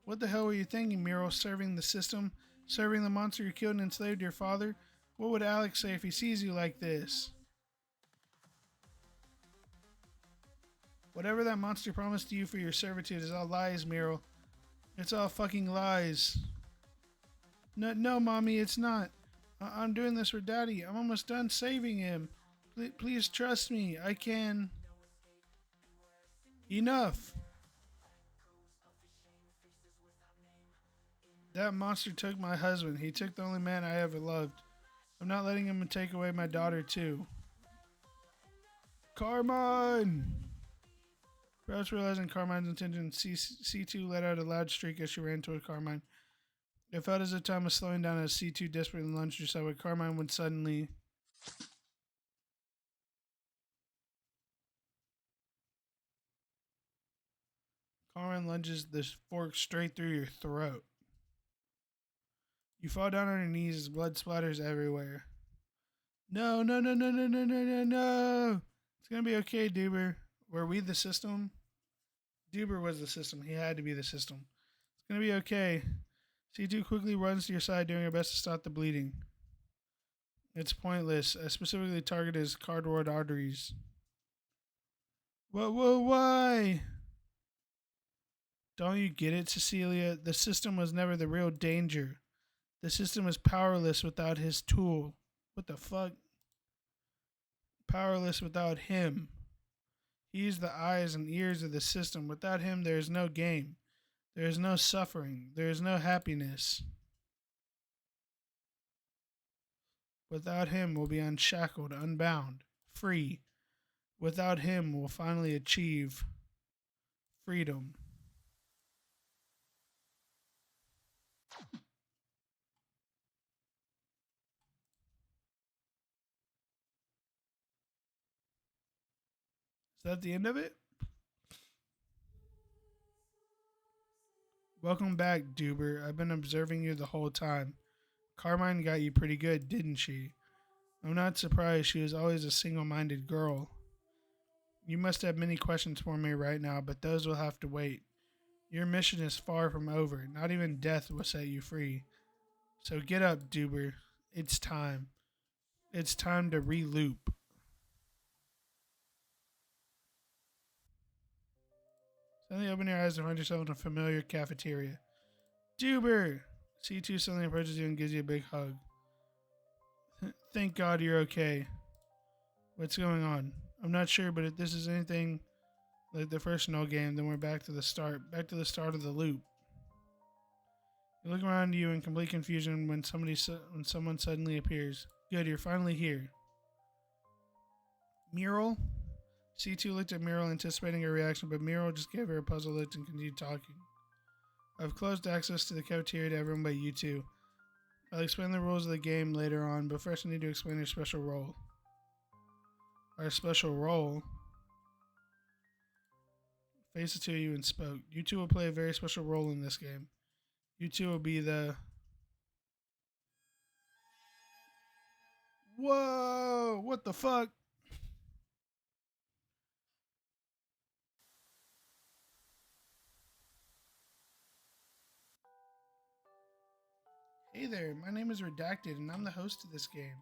[SPEAKER 1] What the hell were you thinking, Meryl? Serving the system? Serving the monster you killed and enslaved your father? What would Alex say if he sees you like this? Whatever that monster promised you for your servitude is all lies, Meryl. It's all fucking lies. No, Mommy, it's not. I'm doing this for Daddy. I'm almost done saving him. Please trust me. I can. Enough. That monster took my husband. He took the only man I ever loved. I'm not letting him take away my daughter, too. Carmine! Perhaps realizing Carmine's intention, C2 let out a loud shriek as she ran toward Carmine. It felt as if time was slowing down as C2 desperately lunged herself, but Carmine would suddenly... Carmine lunges this fork straight through your throat. You fall down on your knees as blood splatters everywhere. No. It's gonna be okay, Duber. Were we the system? Duber was the system. He had to be the system. It's gonna be okay. C2 quickly runs to your side, doing her best to stop the bleeding. It's pointless. I specifically targeted his carotid arteries. Why? Don't you get it, Cecilia? The system was never the real danger. The system is powerless without his tool. What the fuck? Powerless without him. He's the eyes and ears of the system. Without him, there is no game. There is no suffering. There is no happiness. Without him, we'll be unshackled, unbound, free. Without him, we'll finally achieve freedom. Is that the end of it? Welcome back, Duber. I've been observing you the whole time. Carmine got you pretty good, didn't she? I'm not surprised. She was always a single-minded girl. You must have many questions for me right now, but those will have to wait. Your mission is far from over. Not even death will set you free. So get up, Duber. It's time. It's time to re-loop. Suddenly open your eyes and find yourself in a familiar cafeteria. Duber! C2 suddenly approaches you and gives you a big hug. Thank God you're okay. What's going on? I'm not sure, but if this is anything like the first No game, then we're back to the start. Back to the start of the loop. You look around you in complete confusion when someone suddenly appears. Good, you're finally here. Meryl? C2 looked at Meryl, anticipating her reaction, but Meryl just gave her a puzzled look and continued talking. I've closed access to the cafeteria to everyone but you two. I'll explain the rules of the game later on, but first I need to explain our special role. Our special role? Faced the two of you and spoke. You two will play a very special role in this game. You two will be the... Whoa! What the fuck? Hey there, my name is Redacted, and I'm the host of this game.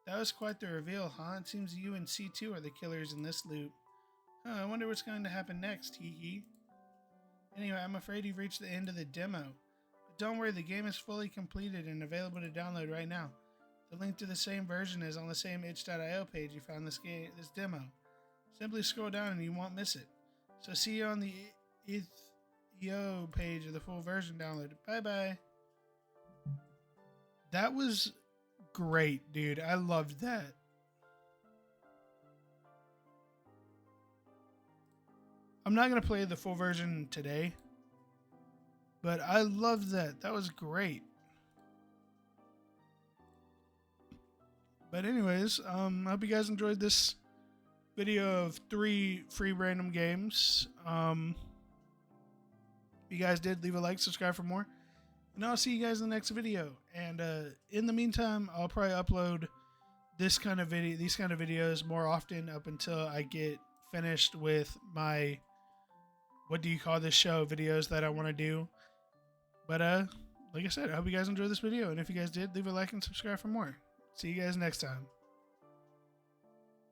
[SPEAKER 1] That was quite the reveal, huh? It seems you and C2 are the killers in this loop. Huh, I wonder what's going to happen next, hee hee. Anyway, I'm afraid you've reached the end of the demo. But don't worry, the game is fully completed and available to download right now. The link to the same version is on the same itch.io page you found this demo. Simply scroll down and you won't miss it. So see you on the itch.io page of the full version downloaded. Bye bye. That was great, dude. I loved that. I'm not going to play the full version today, but I loved that. That was great. But anyways, I hope you guys enjoyed this video of 3 free random games. If you guys did, leave a like, subscribe for more. And I'll see you guys in the next video. And in the meantime, I'll probably upload these kind of videos more often up until I get finished with my what do you call this show videos that I want to do. But like I said, I hope you guys enjoyed this video. And if you guys did, leave a like and subscribe for more. See you guys next time.